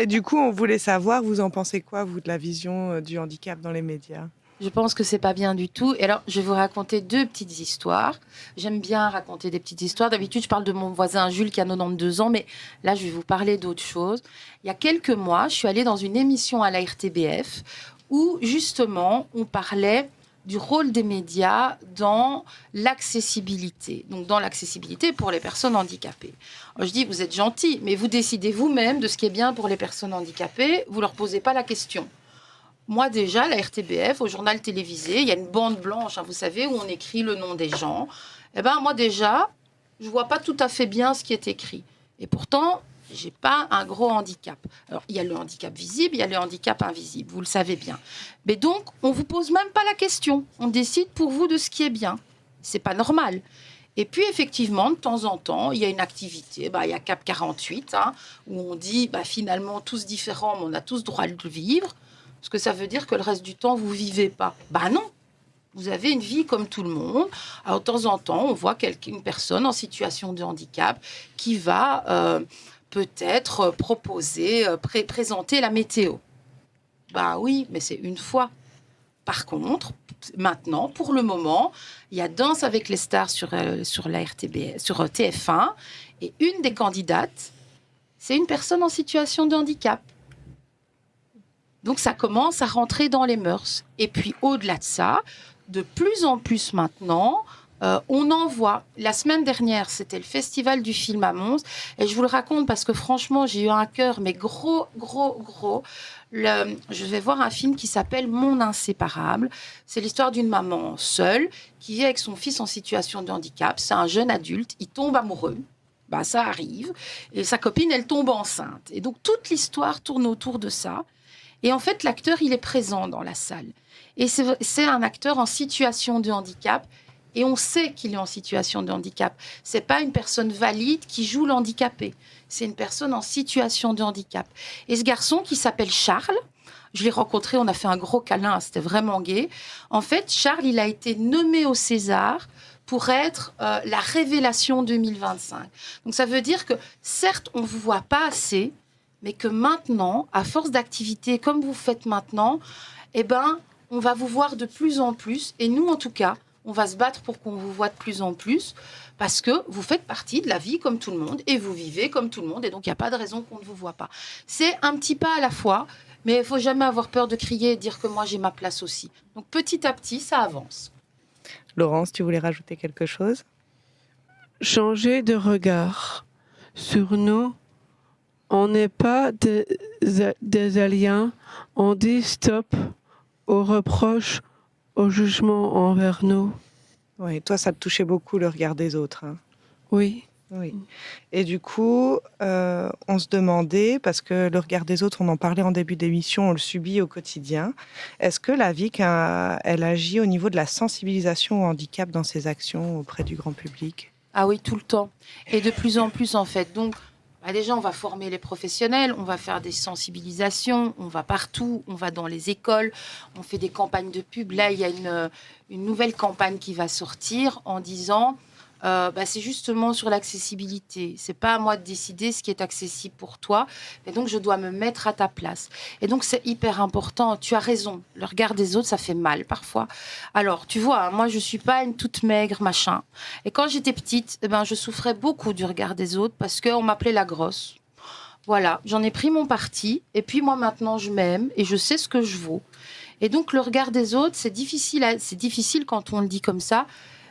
Et du coup, on voulait savoir, vous en pensez quoi, vous, de la vision du handicap dans les médias ? Je pense que c'est pas bien du tout. Et alors, je vais vous raconter 2 petites histoires. J'aime bien raconter des petites histoires. D'habitude, je parle de mon voisin Jules qui a 92 ans, mais là, je vais vous parler d'autre chose. Il y a quelques mois, je suis allée dans une émission à la RTBF où, justement, on parlait du rôle des médias dans l'accessibilité. Donc, dans l'accessibilité pour les personnes handicapées. Alors, je dis, vous êtes gentils, mais vous décidez vous-même de ce qui est bien pour les personnes handicapées. Vous leur posez pas la question. Moi, déjà, la RTBF, au journal télévisé, il y a une bande blanche, vous savez, où on écrit le nom des gens. Moi, déjà, je ne vois pas tout à fait bien ce qui est écrit. Et pourtant, je n'ai pas un gros handicap. Alors, il y a le handicap visible, il y a le handicap invisible, vous le savez bien. Mais donc, on ne vous pose même pas la question. On décide pour vous de ce qui est bien. Ce n'est pas normal. Et puis, effectivement, de temps en temps, il y a une activité, il y a Cap 48, où on dit, finalement, tous différents, mais on a tous droit de vivre. Est-ce que ça veut dire que le reste du temps, vous ne vivez pas ? Non. Vous avez une vie comme tout le monde. Alors, de temps en temps, on voit une personne en situation de handicap qui va peut-être proposer, présenter la météo. Oui, mais c'est une fois. Par contre, maintenant, pour le moment, il y a Danse avec les stars sur la RTB, sur TF1. Et une des candidates, c'est une personne en situation de handicap. Donc, ça commence à rentrer dans les mœurs. Et puis, au-delà de ça, de plus en plus maintenant, on en voit. La semaine dernière, c'était le festival du film à Mons. Et je vous le raconte parce que franchement, j'ai eu un cœur, mais gros. Je vais voir un film qui s'appelle Mon inséparable. C'est l'histoire d'une maman seule qui vit avec son fils en situation de handicap. C'est un jeune adulte. Il tombe amoureux. Ça arrive. Et sa copine, elle tombe enceinte. Et donc, toute l'histoire tourne autour de ça. Et en fait, l'acteur, il est présent dans la salle. Et c'est un acteur en situation de handicap. Et on sait qu'il est en situation de handicap. Ce n'est pas une personne valide qui joue l'handicapé. C'est une personne en situation de handicap. Et ce garçon qui s'appelle Charles, je l'ai rencontré, on a fait un gros câlin, c'était vraiment gai. En fait, Charles, il a été nommé au César pour être la révélation 2025. Donc ça veut dire que certes, on ne vous voit pas assez, mais que maintenant, à force d'activité comme vous faites maintenant, on va vous voir de plus en plus. Et nous, en tout cas, on va se battre pour qu'on vous voit de plus en plus parce que vous faites partie de la vie comme tout le monde et vous vivez comme tout le monde. Et donc, il n'y a pas de raison qu'on ne vous voit pas. C'est un petit pas à la fois, mais il ne faut jamais avoir peur de crier et dire que moi, j'ai ma place aussi. Donc, petit à petit, ça avance. Laurence, tu voulais rajouter quelque chose ? Changer de regard sur nous. On n'est pas des aliens. On dit stop aux reproches, au jugement envers nous. Oui, toi, ça te touchait beaucoup le regard des autres. Hein. Oui. Et du coup, on se demandait, parce que le regard des autres, on en parlait en début d'émission, on le subit au quotidien. Est-ce que la VIC, elle agit au niveau de la sensibilisation au handicap dans ses actions auprès du grand public ? Ah oui, tout le temps. Et de plus en plus, en fait. Donc, déjà, on va former les professionnels, on va faire des sensibilisations, on va partout, on va dans les écoles, on fait des campagnes de pub. Là, il y a une nouvelle campagne qui va sortir en disant c'est justement sur l'accessibilité. C'est pas à moi de décider ce qui est accessible pour toi, et donc je dois me mettre à ta place. Et donc, c'est hyper important. Tu as raison. Le regard des autres, ça fait mal parfois. Alors, tu vois, moi, je suis pas une toute maigre, machin. Et quand j'étais petite, je souffrais beaucoup du regard des autres parce qu'on m'appelait la grosse. Voilà, j'en ai pris mon parti. Et puis, moi, maintenant, je m'aime et je sais ce que je vaux. Et donc, le regard des autres, c'est difficile quand on le dit comme ça.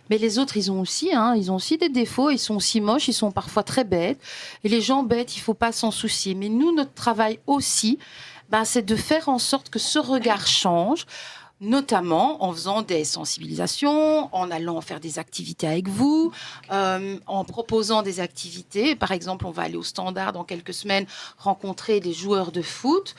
Mais les autres, ils ont aussi des défauts, ils sont aussi moches, ils sont parfois très bêtes. Et les gens bêtes, il ne faut pas s'en soucier. Mais nous, notre travail aussi, c'est de faire en sorte que ce regard change, notamment en faisant des sensibilisations, en allant faire des activités avec vous, en proposant des activités. Par exemple, on va aller au Standard dans quelques semaines rencontrer des joueurs de foot.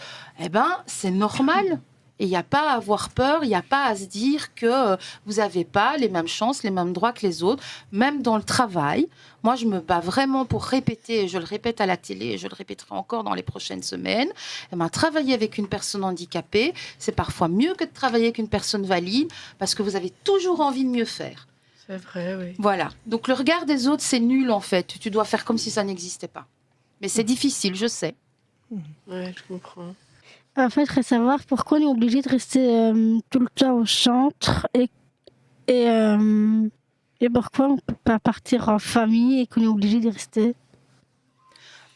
C'est normal. Et il n'y a pas à avoir peur, il n'y a pas à se dire que vous n'avez pas les mêmes chances, les mêmes droits que les autres, même dans le travail. Moi, je me bats vraiment pour répéter, et je le répète à la télé, et je le répéterai encore dans les prochaines semaines. Travailler avec une personne handicapée, c'est parfois mieux que de travailler avec une personne valide, parce que vous avez toujours envie de mieux faire. C'est vrai, oui. Voilà. Donc, le regard des autres, c'est nul, en fait. Tu dois faire comme si ça n'existait pas. Mais c'est difficile, je sais. Oui, je comprends. En fait, je voudrais savoir pourquoi on est obligé de rester tout le temps au centre et pourquoi on ne peut pas partir en famille et qu'on est obligé d'y rester.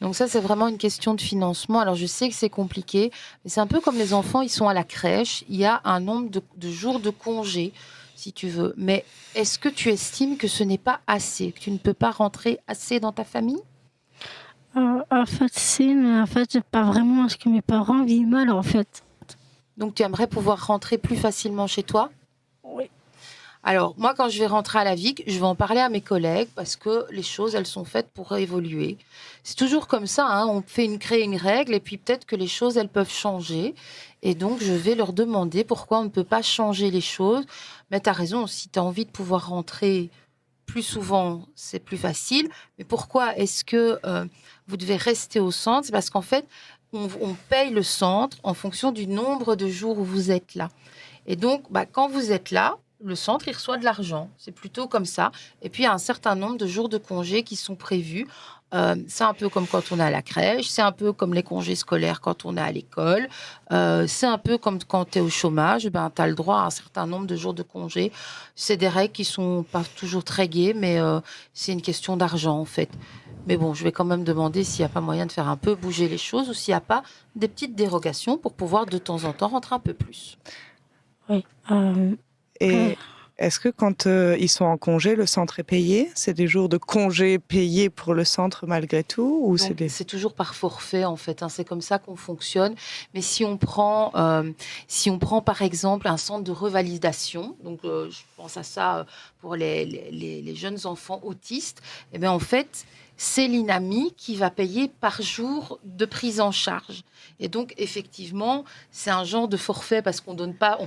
Donc ça, c'est vraiment une question de financement. Alors, je sais que c'est compliqué, mais c'est un peu comme les enfants, ils sont à la crèche. Il y a un nombre de jours de congé, si tu veux. Mais est-ce que tu estimes que ce n'est pas assez, que tu ne peux pas rentrer assez dans ta famille ? En fait, si, mais en fait, c'est pas vraiment parce que mes parents vivent mal, en fait. Donc, tu aimerais pouvoir rentrer plus facilement chez toi ? Oui. Alors, moi, quand je vais rentrer à la VIC, je vais en parler à mes collègues parce que les choses, elles sont faites pour évoluer. C'est toujours comme ça, hein, on crée une règle et puis peut-être que les choses, elles peuvent changer. Et donc, je vais leur demander pourquoi on ne peut pas changer les choses. Mais tu as raison, si tu as envie de pouvoir rentrer plus souvent, c'est plus facile. Mais pourquoi est-ce que vous devez rester au centre ? C'est parce qu'en fait, on paye le centre en fonction du nombre de jours où vous êtes là. Et donc, quand vous êtes là, le centre, il reçoit de l'argent. C'est plutôt comme ça. Et puis, il y a un certain nombre de jours de congés qui sont prévus. C'est un peu comme quand on est à la crèche, c'est un peu comme les congés scolaires quand on est à l'école, c'est un peu comme quand tu es au chômage, tu as le droit à un certain nombre de jours de congés. C'est des règles qui sont pas toujours très gaies, mais c'est une question d'argent en fait. Mais bon, je vais quand même demander s'il n'y a pas moyen de faire un peu bouger les choses ou s'il n'y a pas des petites dérogations pour pouvoir de temps en temps rentrer un peu plus. Oui. Et est-ce que quand ils sont en congé, le centre est payé ? C'est des jours de congé payés pour le centre malgré tout ou c'est toujours par forfait en fait, hein, c'est comme ça qu'on fonctionne. Mais si on prend par exemple un centre de revalidation, donc je pense à ça pour les jeunes enfants autistes, et bien en fait c'est l'INAMI qui va payer par jour de prise en charge. Et donc, effectivement, c'est un genre de forfait parce qu'on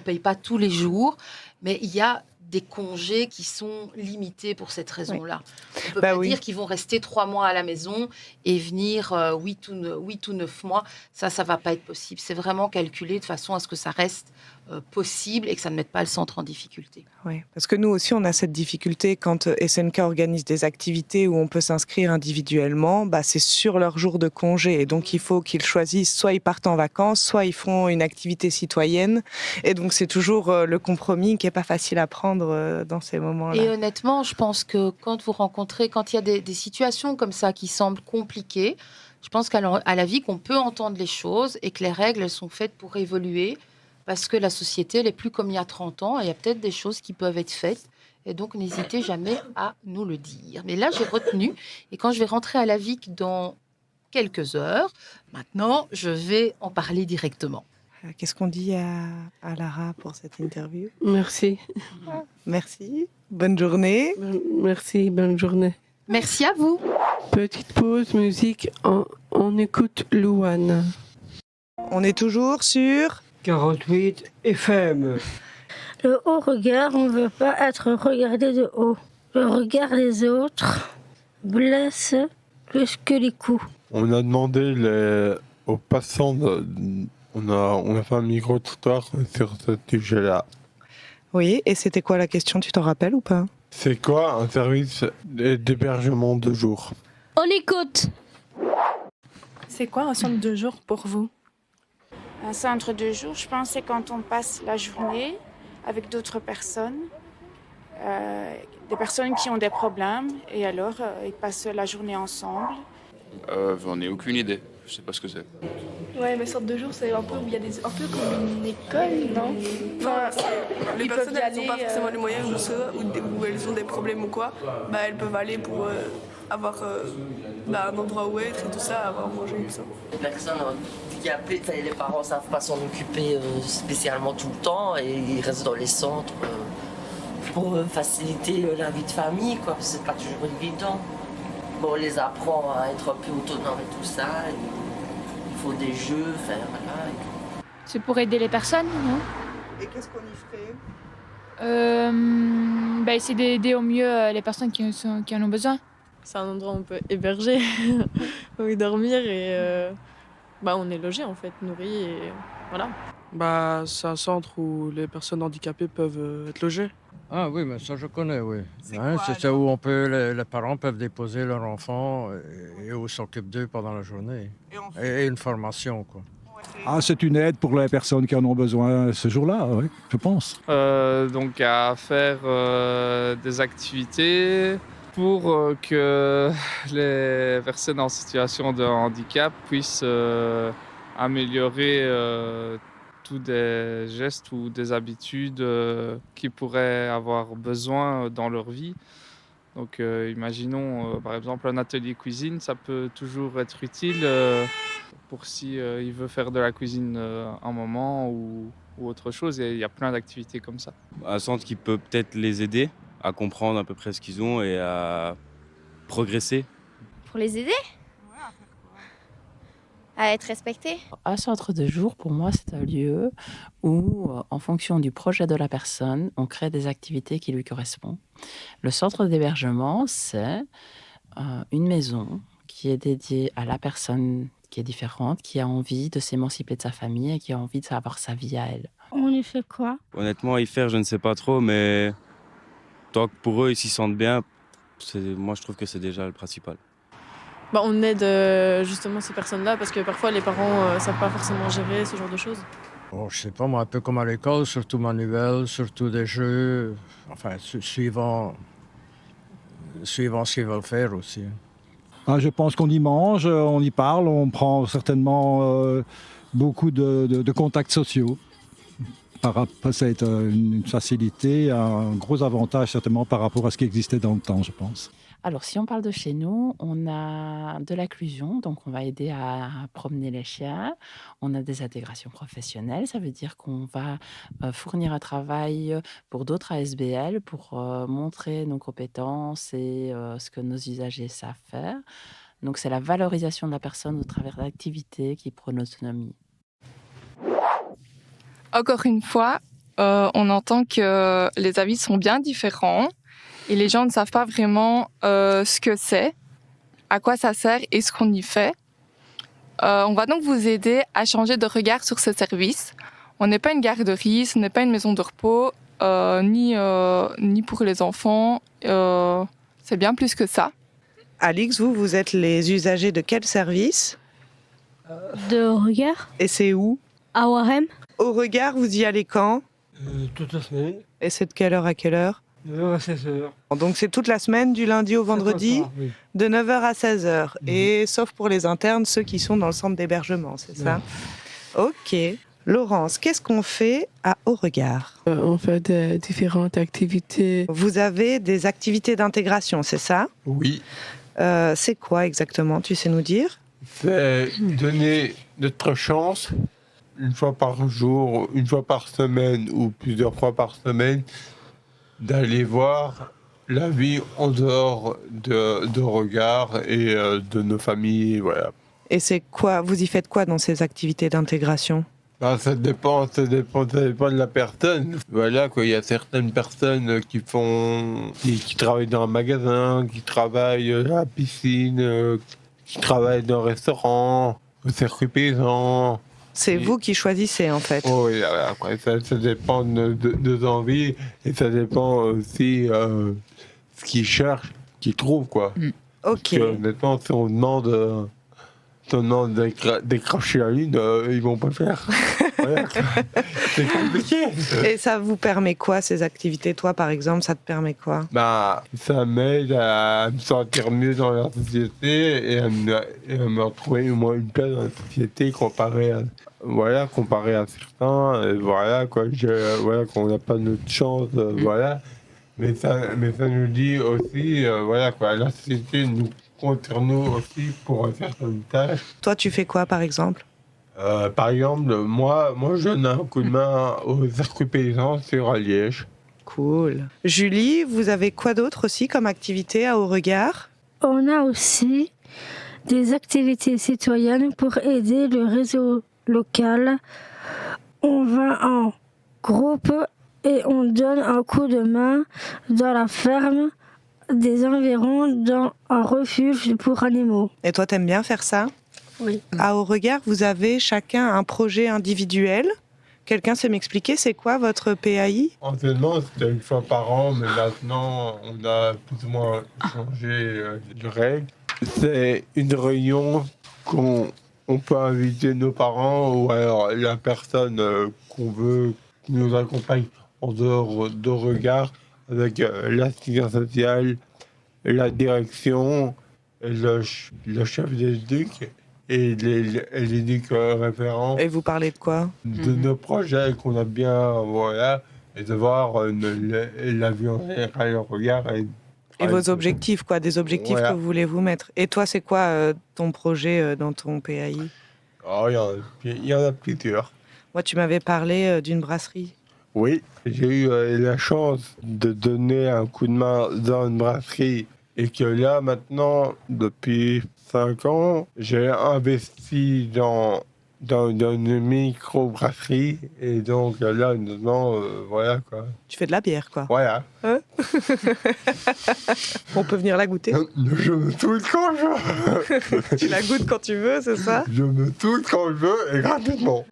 paye pas tous les jours, mais il y a des congés qui sont limités pour cette raison-là. Oui. On ne peut pas dire qu'ils vont rester 3 mois à la maison et venir 8 ou 9 mois. Ça ne va pas être possible. C'est vraiment calculé de façon à ce que ça reste possible et que ça ne mette pas le centre en difficulté. Oui, parce que nous aussi, on a cette difficulté quand SNK organise des activités où on peut s'inscrire individuellement, c'est sur leur jour de congé. Et donc, il faut qu'ils choisissent, soit ils partent en vacances, soit ils font une activité citoyenne. Et donc, c'est toujours le compromis qui n'est pas facile à prendre dans ces moments-là. Et honnêtement, je pense que quand il y a des situations comme ça qui semblent compliquées, je pense qu'à la vie qu'on peut entendre les choses et que les règles elles sont faites pour évoluer. Parce que la société, elle n'est plus comme il y a 30 ans. Et il y a peut-être des choses qui peuvent être faites. Et donc, n'hésitez jamais à nous le dire. Mais là, j'ai retenu. Et quand je vais rentrer à la VIC dans quelques heures, maintenant, je vais en parler directement. Qu'est-ce qu'on dit à Lara pour cette interview ? Merci. Merci. Bonne journée. Merci, bonne journée. Merci à vous. Petite pause musique. On écoute Louane. On est toujours sur... 48 FM. Le haut regard, on ne veut pas être regardé de haut. Le regard des autres blesse plus que les coups. On a demandé aux passants, on a fait un micro-trottoir sur ce sujet-là. Oui, et c'était quoi la question, tu t'en rappelles ou pas ? C'est quoi un service d'hébergement de jour ? On écoute. C'est quoi un centre de jour pour vous ? Un centre de jour, je pense, c'est quand on passe la journée avec d'autres personnes, des personnes qui ont des problèmes, et alors ils passent la journée ensemble. J'en ai aucune idée, je sais pas ce que c'est. Ouais, mais centre de jour, c'est un peu où il y a un peu comme une école, non ? Enfin, Les ils personnes, peuvent y elles n'ont pas aller, forcément les moyens ou elles ont des problèmes ou quoi, elles peuvent aller pour avoir un endroit où être et tout ça, avoir mangé et tout ça. Les personnes handicapées, les parents ne savent pas s'en occuper spécialement tout le temps et ils restent dans les centres pour faciliter la vie de famille, quoi, parce que c'est pas toujours évident. Bon, on les apprend à être un peu autonomes et tout ça, il faut des jeux, voilà. C'est pour aider les personnes, non ? Et qu'est-ce qu'on y ferait ? Essayer d'aider au mieux les personnes qui en ont besoin. C'est un endroit où on peut héberger, où y dormir et on est logé en fait, nourri et voilà. C'est un centre où les personnes handicapées peuvent être logées. Ah oui, mais ça je connais, oui. C'est ça où les parents peuvent déposer leurs enfants et où s'occupent d'eux pendant la journée. Et une formation, quoi. C'est une aide pour les personnes qui en ont besoin ce jour-là, oui, je pense. Donc à faire des activités pour que les personnes en situation de handicap puissent améliorer tous des gestes ou des habitudes qu'ils pourraient avoir besoin dans leur vie. Donc imaginons par exemple un atelier cuisine, ça peut toujours être utile pour si il veut faire de la cuisine un moment ou autre chose. Il y a plein d'activités comme ça. Un centre qui peut peut-être les aider à comprendre à peu près ce qu'ils ont et à progresser. Pour les aider ? À être respectés ? Un centre de jour, pour moi, c'est un lieu où, en fonction du projet de la personne, on crée des activités qui lui correspondent. Le centre d'hébergement, c'est une maison qui est dédiée à la personne qui est différente, qui a envie de s'émanciper de sa famille et qui a envie de savoir sa vie à elle. On y fait quoi ? Honnêtement, y faire, je ne sais pas trop, mais tant que pour eux, ils s'y sentent bien, moi je trouve que c'est déjà le principal. On aide justement ces personnes-là parce que parfois les parents ne savent pas forcément gérer ce genre de choses. Bon, je sais pas, moi, un peu comme à l'école, surtout manuel, surtout des jeux, suivant ce qu'ils veulent faire aussi. Je pense qu'on y mange, on y parle, on prend certainement beaucoup de contacts sociaux. Ça va être une facilité, un gros avantage certainement par rapport à ce qui existait dans le temps, je pense. Alors, si on parle de chez nous, on a de l'inclusion, donc on va aider à promener les chiens. On a des intégrations professionnelles, ça veut dire qu'on va fournir un travail pour d'autres ASBL pour montrer nos compétences et ce que nos usagers savent faire. Donc, c'est la valorisation de la personne au travers d'activités qui prônent l'autonomie. Encore une fois, on entend que les avis sont bien différents. Et les gens ne savent pas vraiment ce que c'est, à quoi ça sert et ce qu'on y fait. On va donc vous aider à changer de regard sur ce service. On n'est pas une garderie, ce n'est pas une maison de repos, ni pour les enfants. C'est bien plus que ça. Alix, vous êtes les usagers de quel service ? De regard. Et c'est où ? À Warem. Au regard, vous y allez quand ? Toute la semaine. Et c'est de quelle heure à quelle heure ? 9h à 16h. Donc c'est toute la semaine, du lundi au vendredi, oui. de 9h à 16h. Et sauf pour les internes, ceux qui sont dans le centre d'hébergement, c'est ça ? Ok. Laurence, qu'est-ce qu'on fait à Au Regard ? On fait des différentes activités. Vous avez des activités d'intégration, c'est ça ? Oui. C'est quoi exactement ? Tu sais nous dire ? C'est donner notre chance, une fois par jour, une fois par semaine ou plusieurs fois par semaine, d'aller voir la vie en dehors de Regard et de nos familles, voilà. Et c'est quoi ? Vous y faites quoi dans ces activités d'intégration ? Ça dépend de la personne. Voilà, quoi. Il y a certaines personnes qui travaillent dans un magasin, qui travaillent à la piscine, qui travaillent dans un restaurant, au circuit paysan. C'est vous qui choisissez, en fait. Oh, oui, après, ça dépend de nos envies et ça dépend aussi ce qu'ils cherchent, qu'ils trouvent, quoi. Ok. Parce que, honnêtement, si on demande décrocher la lune, ils vont pas le faire. Voilà, c'est compliqué. Et ça vous permet quoi, ces activités ? Toi, par exemple, ça te permet quoi ? Ça m'aide à me sentir mieux dans la société et à me retrouver au moins une place dans la société comparé à certains. Et voilà, quoi. Qu'on n'a pas notre chance, voilà. Mais ça nous dit aussi, voilà, quoi. La société nous compte sur nous aussi pour faire certaines tâches. Toi, tu fais quoi, par exemple ? Par exemple, moi, je donne un coup de main au circuit paysan sur Liège. Cool. Julie, vous avez quoi d'autre aussi comme activité à Au Regard ? On a aussi des activités citoyennes pour aider le réseau local. On va en groupe et on donne un coup de main dans la ferme des environs dans un refuge pour animaux. Et toi, t'aimes bien faire ça ? Oui. À Au Regard, vous avez chacun un projet individuel. Quelqu'un sait m'expliquer, c'est quoi votre PAI ? Anciennement, c'était une fois par an, mais maintenant, on a plus ou moins changé de règles. C'est une réunion qu'on peut inviter nos parents ou alors la personne qu'on veut qui nous accompagne en dehors de Regard avec l'assistance sociale, la direction, le chef d'éduc et l'éduc référent. Et vous parlez de quoi ? De nos projets qu'on a bien, voilà, et de voir la vie en général, le regard. Et vos objectifs, quoi, des objectifs que vous voulez vous mettre. Et toi, c'est quoi ton projet dans ton PAI ? Il y en a plusieurs. Moi, tu m'avais parlé d'une brasserie. Oui, j'ai eu la chance de donner un coup de main dans une brasserie et que là, maintenant, depuis 5 ans, j'ai investi dans une micro-brasserie et donc là, maintenant, voilà, quoi. Tu fais de la bière, quoi. Voilà. Hein ? On peut venir la goûter ? Je me touche quand je veux. Tu la goûtes quand tu veux, c'est ça ? Je me touche quand je veux et gratuitement.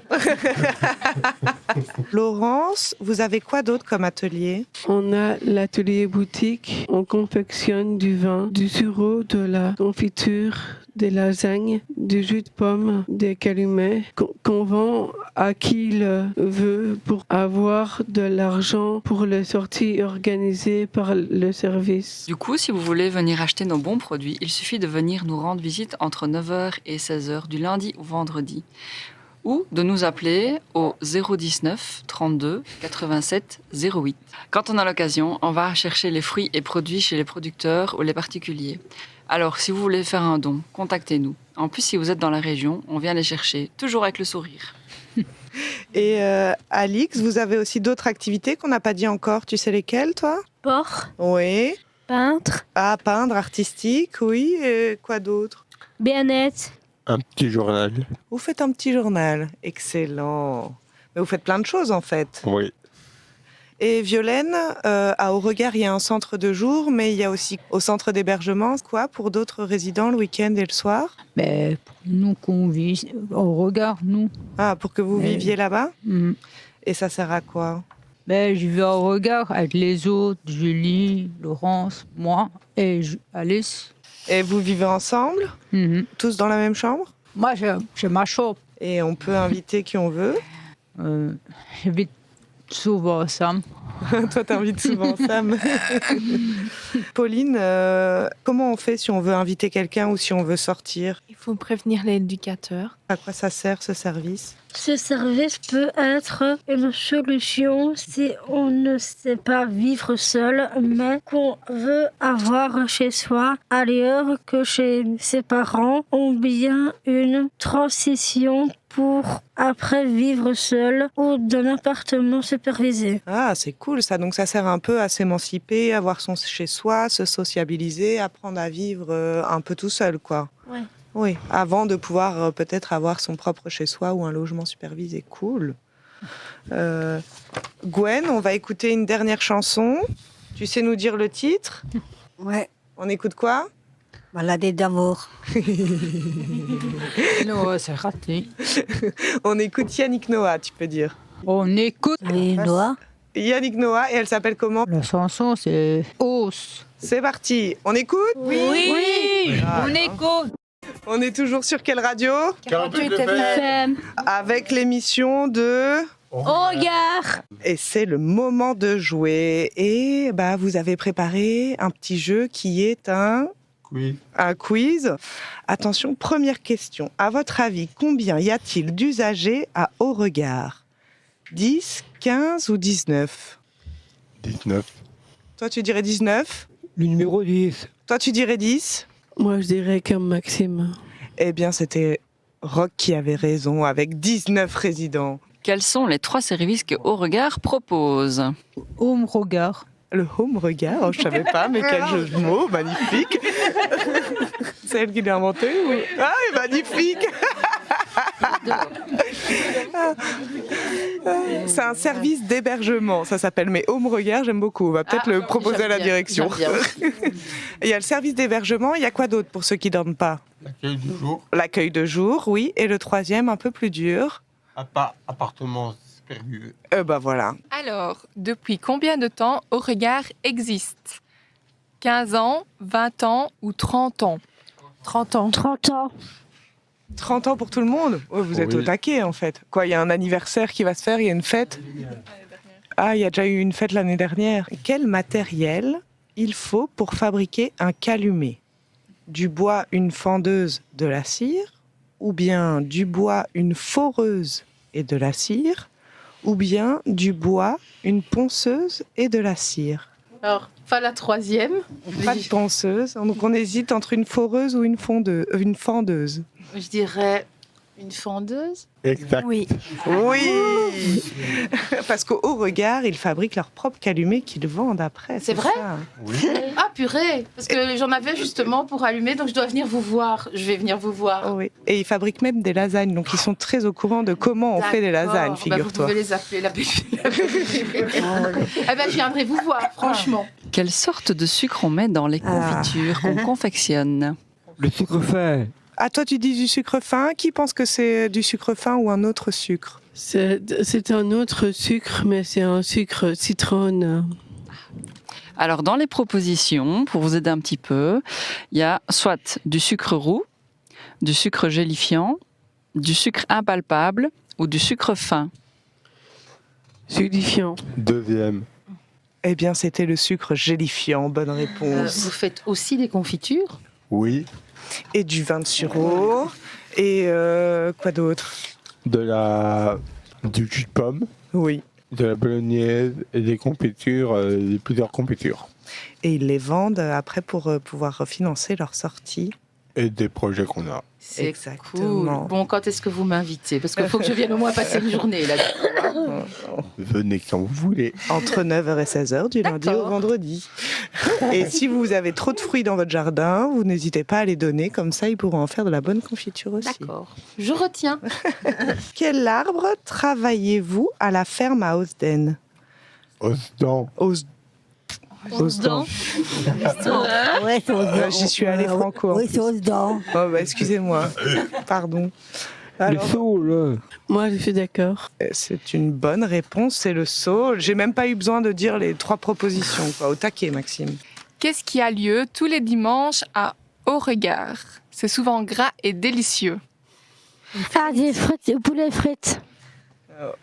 Laurence, vous avez quoi d'autre comme atelier ? On a l'atelier boutique. On confectionne du vin, du sureau, de la confiture, des lasagnes, du jus de pomme, des calumets qu'on vend à qui le veut pour avoir de l'argent pour les sorties organisées par le service. Du coup, si vous voulez venir acheter nos bons produits, il suffit de venir nous rendre visite entre 9h et 16h du lundi au vendredi ou de nous appeler au 019 32 87 08. Quand on a l'occasion, on va chercher les fruits et produits chez les producteurs ou les particuliers. Alors, si vous voulez faire un don, contactez-nous. En plus, si vous êtes dans la région, on vient les chercher, toujours avec le sourire. Et Alix, vous avez aussi d'autres activités qu'on n'a pas dit encore. Tu sais lesquelles, toi ? Sport. Oui. Peindre. Ah, peindre, artistique, oui. Et quoi d'autre ? Bien-être. Un petit journal. Vous faites un petit journal. Excellent. Mais vous faites plein de choses, en fait. Oui. Et Violaine, à Beauregard, il y a un centre de jour, mais il y a aussi au centre d'hébergement, quoi, pour d'autres résidents le week-end et le soir? Ben, pour nous qu'on vit au Beauregard, nous. Ah, pour que vous Mais- viviez là-bas? Et ça sert à quoi? Ben, je vais au Beauregard avec les autres, Julie, Laurence, moi et Alice. Et vous vivez ensemble? Tous dans la même chambre? Moi, j'ai ma chambre. Et on peut inviter qui on veut? J'invite souvent Sam. Toi, t'invites souvent Sam. Pauline, comment on fait si on veut inviter quelqu'un ou si on veut sortir? Il faut prévenir l'éducateur. À quoi ça sert ce service? Ce service peut être une solution si on ne sait pas vivre seul, mais qu'on veut avoir chez soi ailleurs que chez ses parents, ou bien une transition pour après vivre seul ou dans un appartement supervisé. Ah, c'est cool ça. Donc ça sert un peu à s'émanciper, avoir son chez-soi, se sociabiliser, apprendre à vivre un peu tout seul, quoi. Ouais. Oui, avant de pouvoir peut-être avoir son propre chez-soi ou un logement supervisé. Cool. Gwen, on va écouter une dernière chanson. Tu sais nous dire le titre? Ouais. On écoute quoi? Maladie d'amour. Non, c'est raté. On écoute Yannick Noah, tu peux dire. On écoute. Noah. Yannick Noah, et elle s'appelle comment? La chanson, c'est Os. C'est parti. On écoute? Oui. Ah, On écoute. On est toujours sur quelle radio? 48 FM. Avec l'émission de... Beauregard. Et c'est le moment de jouer. Et bah, vous avez préparé un petit jeu qui est un quiz. Attention, première question. À votre avis, combien y a-t-il d'usagers à Beauregard? 10, 15 ou 19? 19. Toi, tu dirais 19? Le numéro 10. Toi, tu dirais 10? Moi, je dirais comme Maxime. Eh bien, c'était Rock qui avait raison, avec 19 résidents. Quels sont les 3 services que Beauregard propose? Home Regard. Le Home Regard, oh, je savais pas, mais quel jeu de mots, magnifique. C'est elle qui l'a inventé, oui. Ah, et magnifique. C'est un service d'hébergement, ça s'appelle. Mais Home Regard, j'aime beaucoup. On va peut-être le proposer à la direction. Il y a le service d'hébergement. Il y a quoi d'autre pour ceux qui dorment pas? L'accueil du jour. L'accueil de jour, oui. Et le troisième, un peu plus dur. Appartement supervisé. Bah voilà. Alors, depuis combien de temps Beauregard existe? 15 ans, 20 ans ou 30 ans? 30 ans. 30 ans. 30 ans pour tout le monde? Oh, vous êtes Oui. au taquet, en fait. Quoi, il y a un anniversaire qui va se faire, il y a une fête? Ah, il y a déjà eu une fête l'année dernière. Quel matériel il faut pour fabriquer un calumet? Du bois, une fendeuse, de la cire? Ou bien du bois, une foreuse et de la cire? Ou bien du bois, une ponceuse et de la cire? Alors, pas la troisième. Pas de ponceuse. Donc on hésite entre une foreuse ou une fendeuse. Je dirais une fendeuse. Exact. Oui. Oui. Parce qu'au Beauregard, ils fabriquent leur propre calumet qu'ils vendent après. C'est vrai? ça. Ah purée, parce que j'en avais justement pour allumer, donc je dois venir vous voir. Je vais venir vous voir. Oui. Et ils fabriquent même des lasagnes, donc ils sont très au courant de comment on fait des lasagnes, D'accord. Bah, figure-toi. vous pouvez les appeler la Eh ben, je viendrai vous voir, franchement. Quelle sorte de sucre on met dans les confitures qu'on confectionne? Le sucre fin. Ah, toi, tu dis du sucre fin. Qui pense que c'est du sucre fin ou un autre sucre? C'est un autre sucre, mais c'est un sucre citron. Alors, dans les propositions, pour vous aider un petit peu, il y a soit du sucre roux, du sucre gélifiant, du sucre impalpable ou du sucre fin. Gélifiant. Deuxième. Eh bien, c'était le sucre gélifiant. Bonne réponse. Vous faites aussi des confitures? Oui. Et du vin de sureau. Et quoi d'autre? Du jus de pomme. Oui. De la bolognaise et des confitures, plusieurs confitures. Et ils les vendent après pour pouvoir financer leur sortie. Et des projets qu'on a. C'est Exactement. cool. Bon, quand est-ce que vous m'invitez? Parce qu'il faut que je vienne au moins passer une journée là. Venez quand vous voulez. Entre 9h et 16h, du lundi au vendredi. Et si vous avez trop de fruits dans votre jardin, vous n'hésitez pas à les donner, comme ça ils pourront en faire de la bonne confiture aussi. D'accord. Je retiens. Quel arbre travaillez-vous à la ferme à Osden? Osdan. Osdan. Ouais, c'est Osdan. J'y suis allée franco. Oui, c'est Osdan. Oh, bah, excusez-moi. Pardon. Alors, Le saut, là. Moi, je suis d'accord. c'est une bonne réponse, c'est le saut. J'ai même pas eu besoin de dire les 3 propositions, quoi. Au taquet, Maxime. Qu'est-ce qui a lieu tous les dimanches à Haut-Regard? C'est souvent gras et délicieux. Ah, des frites, des poulets frites.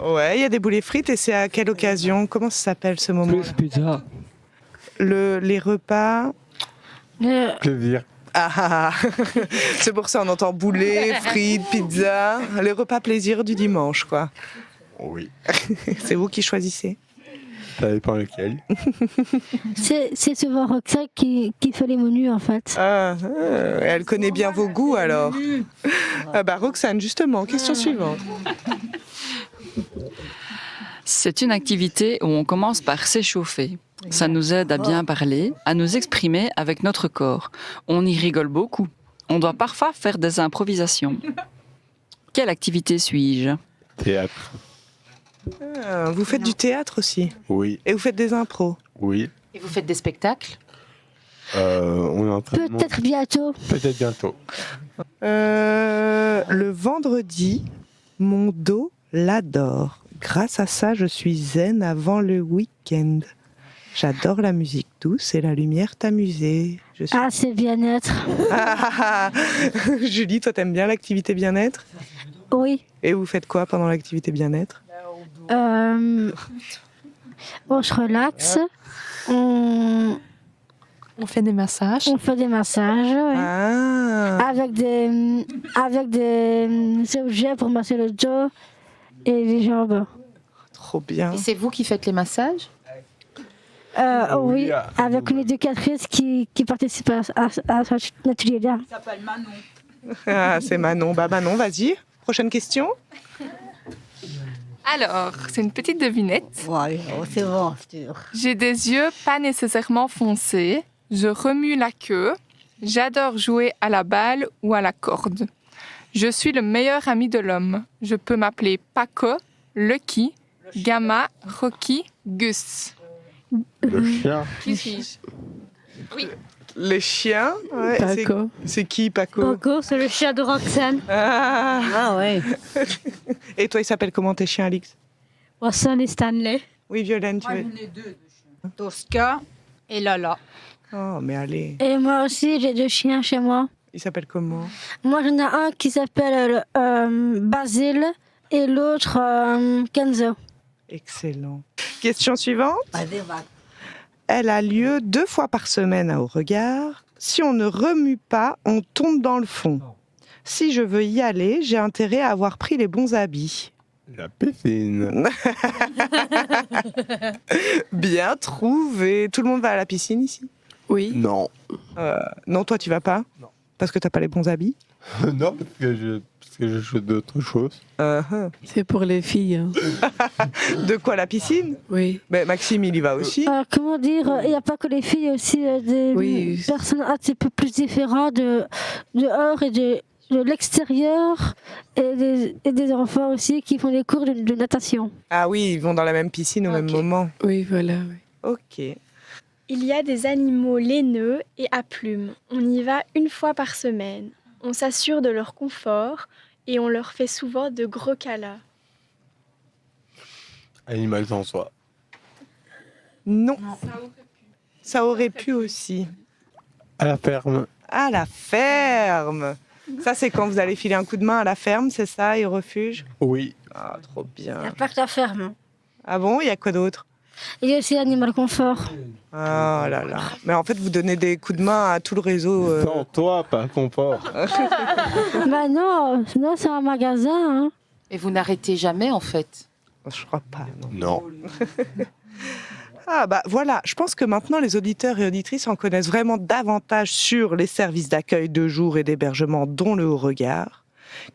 Ouais, il y a des boulets frites et c'est à quelle occasion? Comment ça s'appelle ce moment? Plus pizza. Les repas. Plaisir. Ah, c'est pour ça on entend boulet, frites, pizza. Les repas plaisir du dimanche, quoi. Oui. C'est vous qui choisissez? Ça dépend lequel. C'est souvent Roxane qui fait les menus, en fait. Elle connaît bien vos goûts, alors. Ah bah, Roxane, justement, question suivante. C'est une activité où on commence par s'échauffer. Ça nous aide à bien parler, à nous exprimer avec notre corps. On y rigole beaucoup. On doit parfois faire des improvisations. Quelle activité suis-je? Théâtre. Vous faites du théâtre aussi? Oui. Et vous faites des impros? Oui. Et vous faites des spectacles? On est en train de Peut-être bientôt. Peut-être bientôt. Le vendredi, mon dos l'adore. Grâce à ça, je suis zen avant le week-end. J'adore la musique douce et la lumière t'amuser. Ah, c'est bien-être. Julie, toi, t'aimes bien l'activité bien-être? Oui. Et vous faites quoi pendant l'activité bien-être? On se relaxe. On fait des massages. On fait des massages, oui. Avec des objets pour masser le dos et les jambes. Trop bien. Et c'est vous qui faites les massages? Oui, avec une éducatrice qui participe à cet atelier-là. Il s'appelle Manon. Ah, c'est Manon. Bah Manon, vas-y. Prochaine question. Alors, c'est une petite devinette. Ouais, c'est bon, c'est sûr. J'ai des yeux pas nécessairement foncés. Je remue la queue. J'adore jouer à la balle ou à la corde. Je suis le meilleur ami de l'homme. Je peux m'appeler Paco, Lucky, Gamma, Rocky, Gus. Le chien. Qui suis-je? Oui. Les chiens, ouais, Paco. C'est qui, Paco? Paco, c'est le chien de Roxane. Ah ouais. Et toi, il s'appelle comment tes chiens, Alix? Watson et Stanley. Oui, Violaine, tu veux? Tosca et Lala. Oh, mais allez. Et moi aussi, j'ai 2 chiens chez moi. Il s'appelle comment? Moi, j'en ai un qui s'appelle Basile et l'autre Kenzo. Excellent. Question suivante. Elle a lieu 2 fois par semaine à Haut-Regard. Si on ne remue pas, on tombe dans le fond. Si je veux y aller, j'ai intérêt à avoir pris les bons habits. La piscine. Bien trouvé. Tout le monde va à la piscine ici? Oui. Non. Non, toi tu vas pas? Non. Parce que t'as pas les bons habits? Non, parce que je fais d'autres choses. C'est pour les filles. Hein. De quoi, la piscine? Oui. Mais Maxime, il y va aussi. Comment dire, il n'y a pas que les filles, aussi des personnes un petit peu plus différentes dehors et de l'extérieur et des enfants aussi qui font des cours de natation. Ah oui, ils vont dans la même piscine au même moment. Oui, voilà. Oui. Ok. Il y a des animaux laineux et à plumes. On y va 1 fois par semaine. On s'assure de leur confort et on leur fait souvent de gros câlins. Animal en soi. Non. Ça aurait pu aussi. À la ferme. À la ferme. Ça, c'est quand vous allez filer un coup de main à la ferme, c'est ça, et au refuge? Oui. Ah, trop bien. Il n'y a pas que la ferme. Ah bon, il y a quoi d'autre? Il y a aussi l'animal confort. Ah là là. Mais en fait, vous donnez des coups de main à tout le réseau. Sans toi, pas confort. Bah non, c'est un magasin. Hein. Et vous n'arrêtez jamais, en fait? Je crois pas. Non. Ah bah voilà, je pense que maintenant les auditeurs et auditrices en connaissent vraiment davantage sur les services d'accueil de jour et d'hébergement dont le Haut-Regard,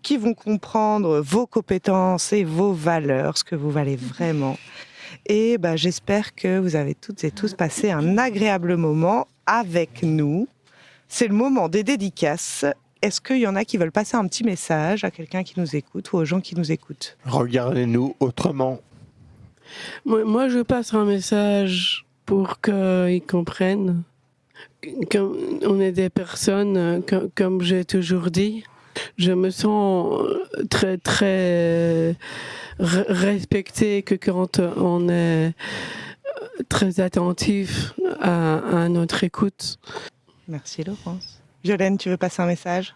qui vont comprendre vos compétences et vos valeurs, ce que vous valez vraiment. Et bah, j'espère que vous avez toutes et tous passé un agréable moment avec nous. C'est le moment des dédicaces. Est-ce qu'il y en a qui veulent passer un petit message à quelqu'un qui nous écoute ou aux gens qui nous écoutent? Regardez-nous autrement. Moi, je passe un message pour qu'ils comprennent. Comme on est des personnes, comme j'ai toujours dit, je me sens très, très respectée que quand on est très attentif à notre écoute. Merci Laurence. Violaine, tu veux passer un message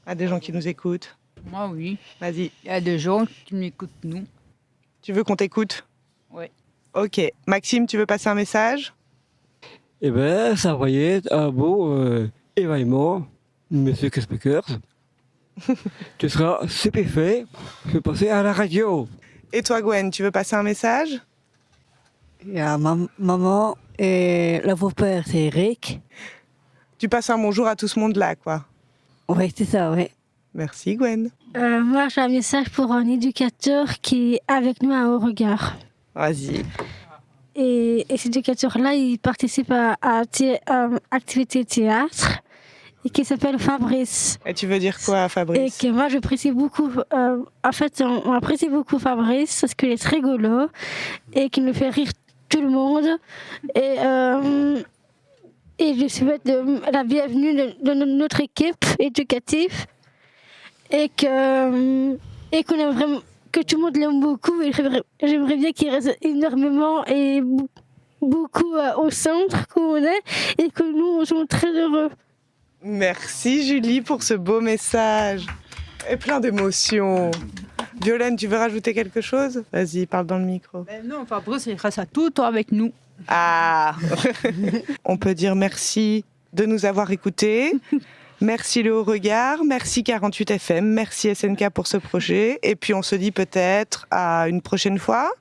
à des gens qui nous écoutent? Moi, oui. Vas-y. Il y a des gens qui m'écoutent, nous. Tu veux qu'on t'écoute? Oui. Ok. Maxime, tu veux passer un message? Eh bien, ça va être un beau événement, monsieur Speakers. Tu seras stupéfait de passer à la radio. Et toi, Gwen, tu veux passer un message? Il y a maman et le beau-père, c'est Eric. Tu passes un bonjour à tout ce monde-là, quoi. Oui, c'est ça, oui. Merci, Gwen. Moi, j'ai un message pour un éducateur qui est avec nous à Haut-Regard. Vas-y. Et cet éducateur-là, il participe à activité théâtre et qui s'appelle Fabrice. Et tu veux dire quoi, Fabrice? Et que moi, j'apprécie beaucoup. En fait, on apprécie beaucoup Fabrice parce qu'il est très rigolo et qu'il nous fait rire tout le monde. Et je souhaite la bienvenue de notre équipe éducative et qu'on aime vraiment, que tout le monde l'aime beaucoup. Et j'aimerais bien qu'il reste énormément et beaucoup au centre où on est et que nous, on soit très heureux. Merci Julie pour ce beau message et plein d'émotions. Violaine, tu veux rajouter quelque chose? Vas-y, parle dans le micro. Non, Fabrice, il reste tout le temps avec nous. Ah. On peut dire merci de nous avoir écoutés. Merci le Haut-Regard, merci 48 FM, merci SNK pour ce projet. Et puis on se dit peut-être à une prochaine fois.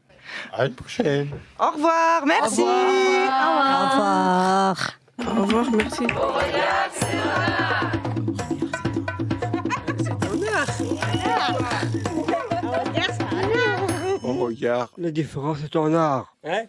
À une prochaine. Au revoir, merci. Au revoir. Au revoir, merci. Au regard. La différence est en art. Hein?